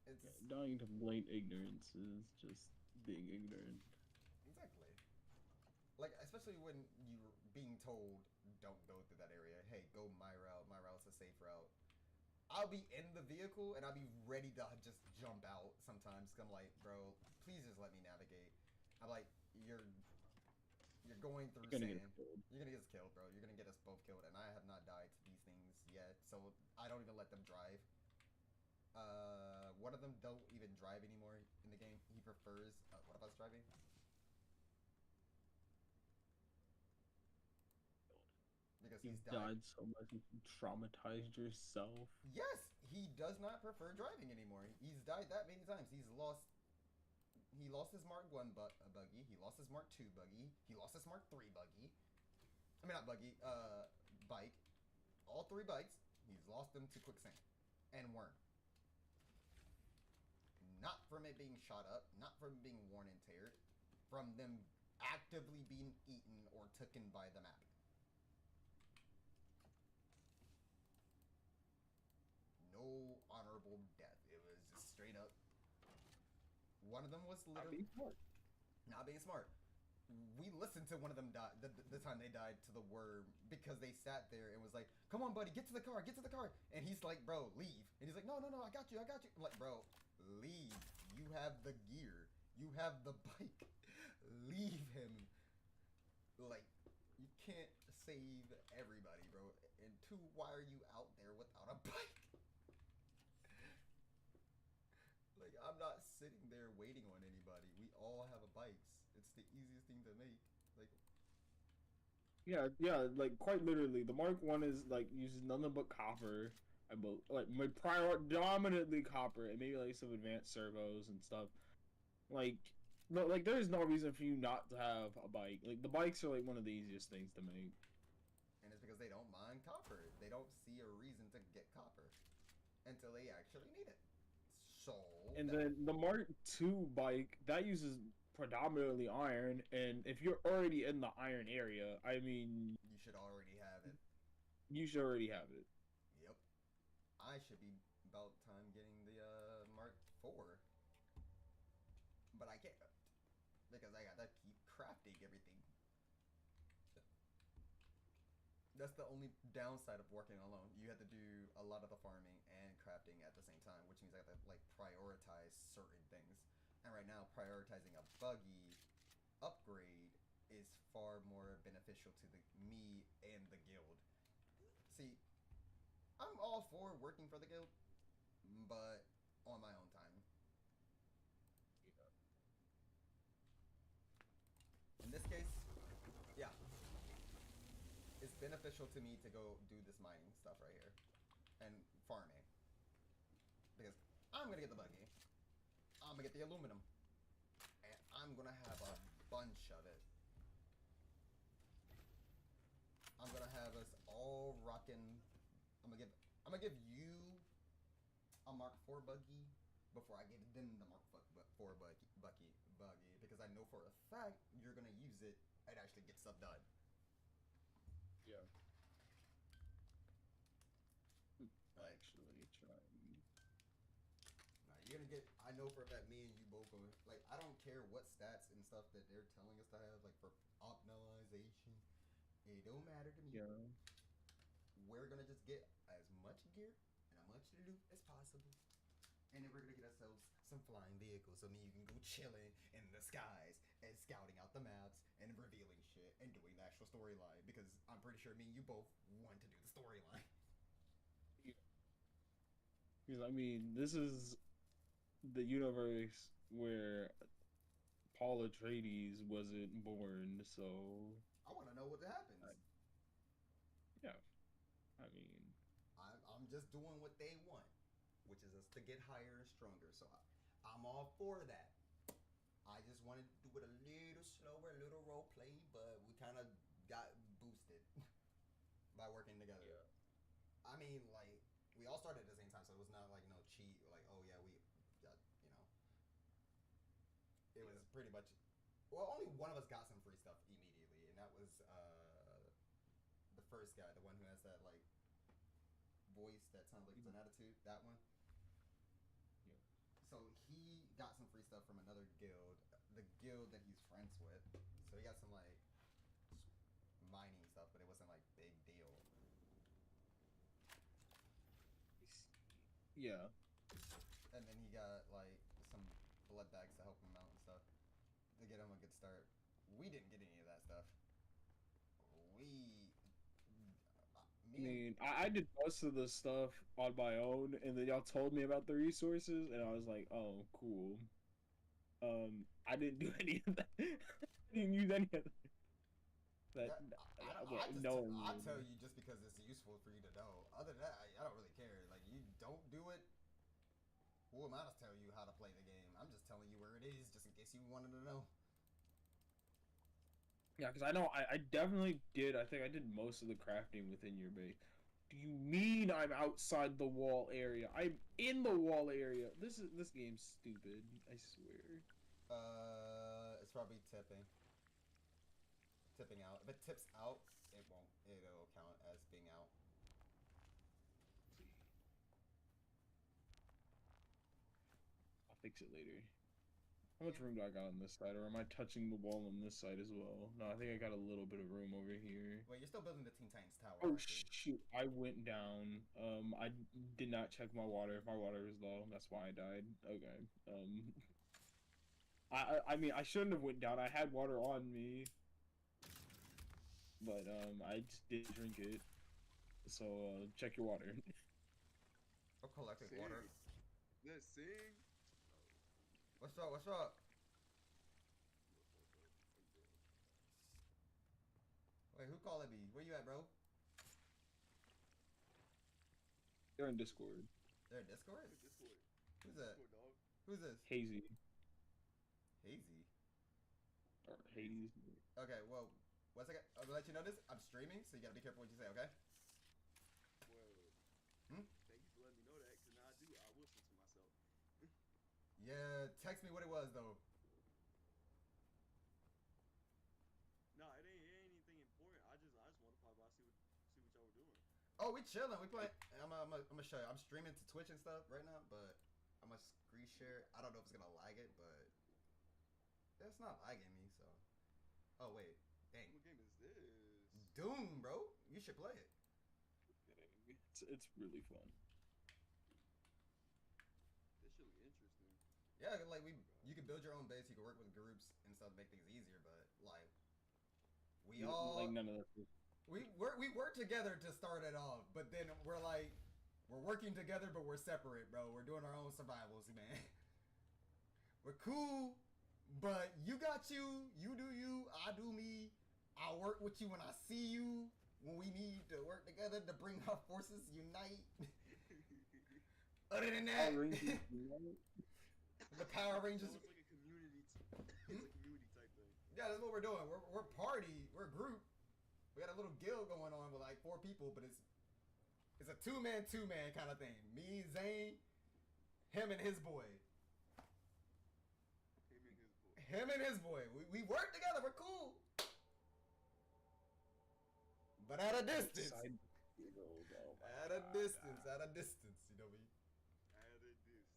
It's Dying to blatant ignorance is just being ignorant. exactly like, especially when you're being told don't go through that area. Hey, go my route. My route's a safe route. I'll be in the vehicle and I'll be ready to just jump out sometimes. Cause I'm like, bro, please just let me navigate. I'm like, you're going through You're sand. gonna get us killed. You're gonna get us killed, bro. You're gonna get us both killed, and I have not died to these things yet, so I don't even let them drive. One of them don't even drive anymore in the game. He prefers one of us driving. Because he's died so much, you traumatized yourself. Yes, he does not prefer driving anymore. He's died that many times. He lost his Mark 1 buggy. He lost his Mark 2 buggy. He lost his Mark 3 buggy. I mean, not buggy, bike. All 3 bikes, he's lost them to quicksand and worm. Not from it being shot up, not from being worn and teared, from them actively being eaten or taken by the map. No honorable death. It was just straight up. One of them was literally not being smart. We listened to one of them die the time they died to the worm because they sat there and was like, "Come on, buddy, get to the car, get to the car." And he's like, "Bro, leave." And he's like, "No, I got you, I got you." I'm like, "Bro, leave. You have the gear. You have the bike. Leave him." Like, you can't save everybody, bro. And 2, why are you out there without a bike? Like, I'm not sitting there waiting on anybody. We all have a bikes. It's the easiest thing to make. Like, yeah, like quite literally, the Mark 1 is like uses nothing but copper. Like my predominantly copper and maybe like some advanced servos and stuff. Like, no, like there is no reason for you not to have a bike. Like the bikes are like one of the easiest things to make. and it's because they don't mine copper. They don't see a reason to get copper until they actually need it. So. And then the Mark II bike that uses predominantly iron, and if you're already in the iron area, I mean, you should already have it. You should already have it. Yep. I should be about time getting the Mark IV, but I can't because I gotta keep crafting everything. That's the only downside of working alone. You have to do a lot of the farming and crafting at the same time, which means I have to like prioritize certain things. And right now, prioritizing a buggy upgrade is far more beneficial to me and the guild. See, I'm all for working for the guild, but on my own time. In this case, yeah. It's beneficial to me to go do this mining stuff right here and farming because I'm gonna get the buggy. I'm gonna get the aluminum, and I'm gonna have a bunch of it. I'm gonna have us all rocking. I'm gonna give you a Mark IV buggy before I give them the Mark IV buggy because I know for a fact you're gonna use it and actually get stuff done. Yeah. Like, Actually, trying. nah, you're gonna get. I know for a fact me and you both going. Like, I don't care what stats and stuff that they're telling us to have. Like for optimization, it don't matter to me. Yeah. We're gonna just get as much gear and as much loot as possible, and then we're gonna get ourselves some flying vehicles so me and you can go chilling in the skies and scouting out the maps and revealing shit and doing the actual storyline because I'm pretty sure me and you both want to do the storyline. Because I mean, this is the universe where Paul Atreides wasn't born, so I want to know what happens. yeah. I mean, I'm just doing what they want, which is us to get higher and stronger. So I'm all for that. I just wanted to do it a little slower, a little role play, but we kind of got boosted by working together. Yeah. I mean, like, we all started at the same time, so it was not like no cheat. Like, oh yeah, we got, it was pretty much. Well, only one of us got some free stuff immediately, and that was the first guy, the one who has that like voice that sounds like it's an attitude. That one. Yeah. So he got some free stuff from another guild, the guild that he's friends with. So he got some like mining stuff, but it wasn't like big deal. Yeah. And then he got like some blood bags to help him out and stuff to get him a good start. We didn't get any of that stuff. I mean, I did most of the stuff on my own, and then y'all told me about the resources, and I was like, oh, cool. I didn't do any of that. I didn't use any of that. I tell you just because it's useful for you to know. Other than that, I don't really care. Like, you don't do it. Who am I to tell you how to play the game? I'm just telling you where it is, just in case you wanted to know. Yeah, because I know I definitely did. I think I did most of the crafting within your base. Do you mean I'm outside the wall area? I'm in the wall area. This game's stupid. I swear. It's probably tipping out. If it tips out, it won't. It'll count as being out. I'll fix it later. How much room do I got on this side, or am I touching the wall on this side as well? No, I think I got a little bit of room over here. Wait, you're still building the Teen Titans tower. Oh shoot! I went down. I did not check my water. My water was low. That's why I died. Okay. I mean, I shouldn't have went down. I had water on me, but I just didn't drink it. So check your water. Or collecting water. Let's sing. What's up? What's up? Wait, who calling me? Where you at, bro? They're in Discord. They're in Discord? Discord. Who's that? Discord, dog. Who's this? Hazy. Hazy. Or Hazy. Okay, well, one second. I'm gonna let you know this. I'm streaming, so you gotta be careful what you say, okay? Well, thank you for letting me know that, because now I will censor myself. Yeah, text me what it was, though. No, it ain't anything important. I just want to pop by, see what y'all were doing. Oh, we chilling. We playing. I'm gonna show you. I'm streaming to Twitch and stuff right now, but I'm gonna screen share. I don't know if it's gonna lag it, but it's not lagging me. So, oh wait, dang. What game is this? Dune, bro. You should play it. It's really fun. This should be interesting. Yeah, like you can build your own base. You can work with groups and stuff, make things easier. But like, we all like none of that. we work together to start it off, but then we're working together, but we're separate, bro. We're doing our own survivals, man. We're cool, but you got you. You do you. I do me. I'll work with you when I see you. When we need to work together to bring our forces unite. Other than that, The Power Rangers. So it's like a community. It's a community type thing. Yeah, that's what we're doing. We're party. We're a group. We got a little guild going on with like 4 people, but it's a 2-man kind of thing. Me, Zane, him and his boy. Him and his boy. We work together. We're cool. But at a distance. At a distance. At a distance. You know me. At a distance.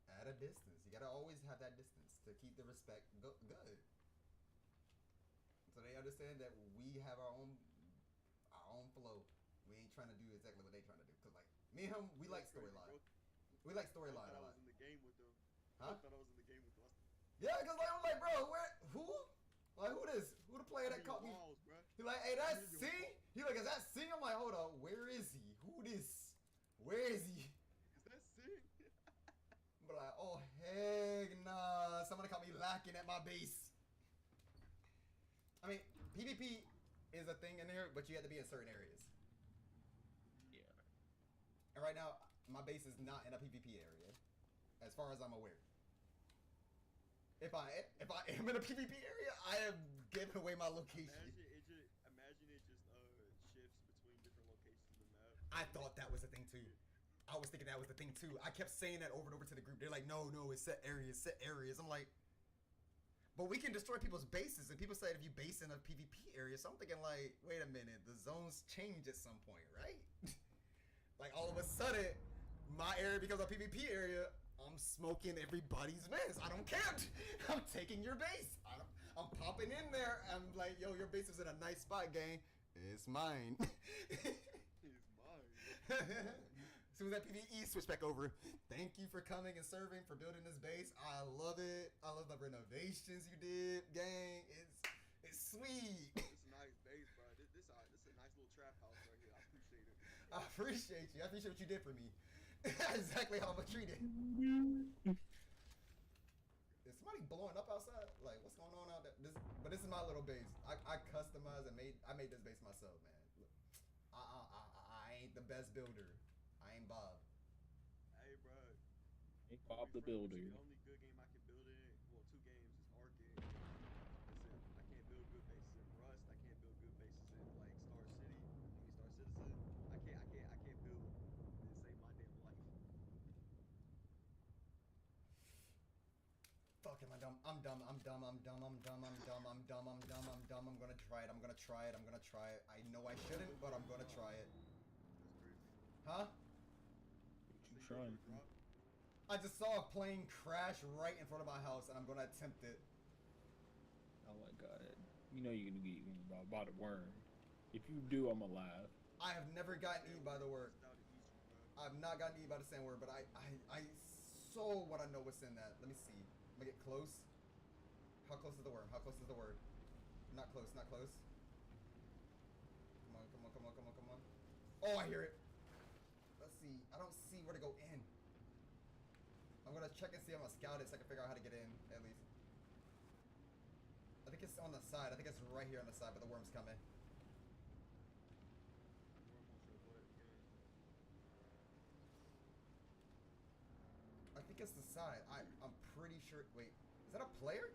At a distance. You gotta always have that distance to keep the respect good. So they understand that we have our own flow. We ain't trying to do exactly what they trying to do. Cause like me and him, we like storyline. We like storyline a lot. I was in the game with them. Huh? I thought I was in the game with them. Yeah, cause like I'm like, bro, who? Like who this? Who the player that caught me? Walls, bro. He like, hey, that's C? He like, is that C? I'm like, hold up, where is he? Who this? Where is he? Is that C? But like, oh heck nah, somebody caught me lacking at my base. I mean, PvP is a thing in there, but you have to be in certain areas. Yeah. And right now, my base is not in a PvP area, as far as I'm aware. If I am in a PvP area, I am giving away my location. Imagine it just shifts between different locations in the map. I thought that was the thing too. I was thinking that was the thing too. I kept saying that over and over to the group. They're like, no, it's set areas. I'm like, but we can destroy people's bases. And people say if you base in a PvP area, so I'm thinking like, wait a minute, the zones change at some point, right? Like all of a sudden, my area becomes a PvP area. I'm smoking everybody's base. I don't care. I'm taking your base. I'm popping in there. I'm like, yo, your base is in a nice spot, gang. It's mine. It's mine. As soon as that PvE switch back over, thank you for coming and serving, for building this base. I love it. I love the renovations you did, gang. It's sweet. It's a nice base, bro. This is a nice little trap house right here. I appreciate it. I appreciate you. I appreciate what you did for me. Exactly how I'm treated. Is somebody blowing up outside? Like, what's going on out there? But this is my little base. I customized and made this base myself, man. Look, I ain't the best builder. I ain't Bob. Hey, bro. Hey, Bob the Builder. The only good game I can build in it, well, 2 games is Arcade. That's it. I can't build good bases in Rust. I can't build good bases in like Star Citizen. I can't build and save my damn life. Fuck, am I dumb? I'm dumb. I'm gonna try it. I know I shouldn't, but I'm gonna try it. That's crazy. Huh? What you trying? I just saw a plane crash right in front of my house, and I'm gonna attempt it. Oh my god. You know you're gonna get eaten by the worm. If you do, I'm alive. I have never gotten eaten by the word. I've not gotten eaten by the same word, but I so want to know what's in that. Let me see. I'm gonna get close. How close is the worm? How close is the word? Not close, not close. Come on. Oh, I hear it. Let's see. I don't see where to go in. I'm gonna check and see. I'm gonna scout it so I can figure out how to get in, at least. I think it's on the side. I think it's right here on the side, but the worm's coming. I think it's the side. I'm pretty sure. Wait, is that a player?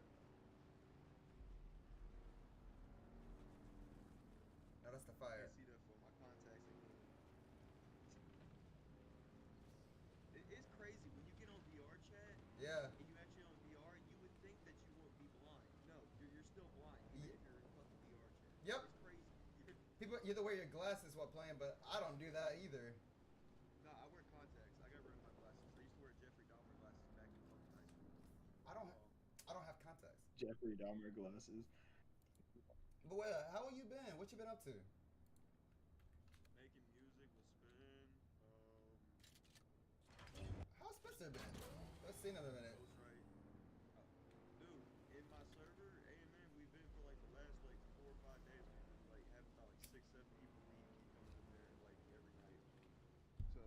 No, that's the I fire. can't see that for my contacts. It's crazy when you get on VR chat. Yeah. And you actually on VR, you would think that you won't be blind. No, you're still blind even if you're in fucking VR chat. Yep. It's crazy. People either wear your glasses while playing, but I don't do that either. No, I wear contacts. I got rid of my glasses. I used to wear Jeffrey Dahmer glasses back in fucking high school. I don't have contacts. Jeffrey Dahmer glasses. But how have you been? What you been up to? Making music with Spin. How's Spencer been? Let's see in a minute. Those right. Dude, in my server, AMN, we've been for like the last like 4 or 5 days. We've been like having about like 6, 7 people keep coming in there like every night. So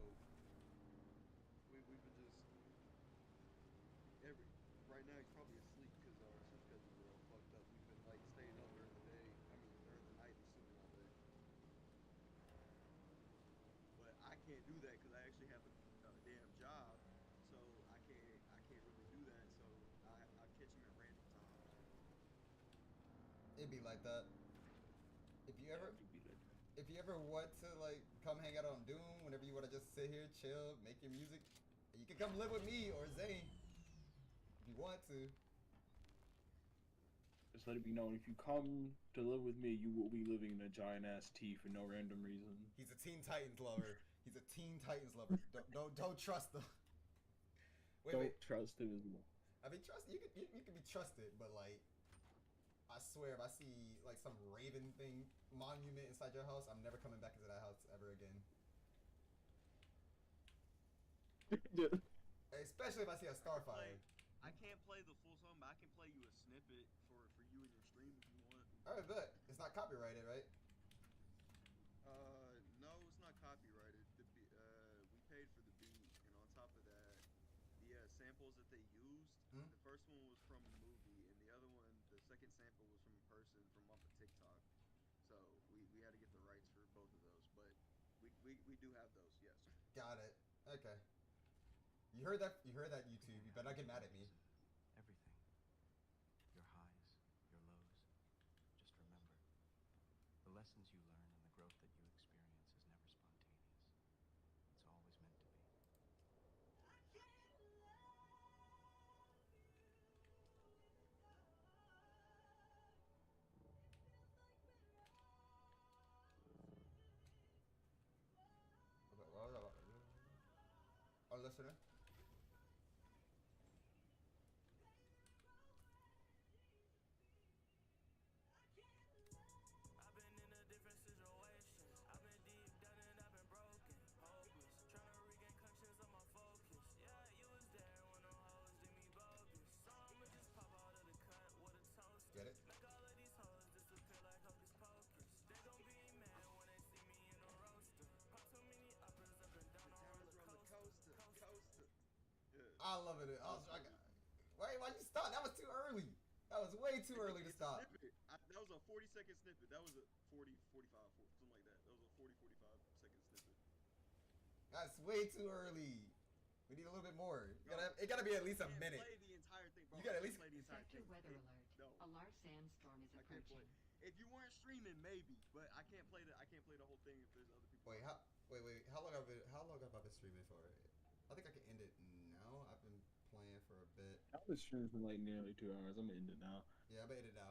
we've been just right now he's probably asleep because our sleep schedules are all fucked up. We've been like staying up during the day. I mean during the night and sleeping all day. But I can't do that because I actually have a damn job, so I can't It'd be like that. If you ever, It'd be like that. if you ever want to like come hang out on Dune, whenever you want to just sit here, chill, make your music, you can come live with me or Zane. If you want to. Just let it be known, if you come to live with me, you will be living in a giant ass T for no random reason. He's a Teen Titans lover. He's a Teen Titans lover. Don't trust them. Don't trust him as well. I mean, trust you can be trusted, but like, I swear, if I see like some Raven thing monument inside your house, I'm never coming back into that house ever again. Especially if I see a Starfire. I can't play the full song, but I can play you a snippet for you and your stream if you want. Alright, bet. It's not copyrighted, right? No, it's not copyrighted. We paid for the beat, and on top of that, the samples that they used, Hmm? the first one was from a movie, and the other one, the second sample was from a person from off of TikTok. So we had to get the rights for both of those, but we do have those, yes. Got it. Okay. You heard that? You heard that, YouTube. You better not get mad at me. Everything. Your highs, your lows. Just remember, the lessons you learn and the growth that you experience is never spontaneous. It's always meant to be. Our listener. Get it? Yeah. I love it. Why'd you stop? That was too early. That was way too early to It's a stop. snippet. That was a 40-second snippet. That was a 40, 45, something like that. That was a 40, 45-second snippet. That's way too early. We need a little bit more. It gotta be at least a Can't minute. play the entire thing, bro. You gotta I at can't least- play the entire Sector thing. weather alert. No, A large sandstorm is I can't play. approaching. If you weren't streaming, maybe, but I can't play the whole thing if there's other people. Wait, how long have I been streaming for? I think I can end it now. I've been playing for a bit. I've been streaming for like nearly 2 hours. I'm gonna end it now. Yeah, I'm gonna end it now.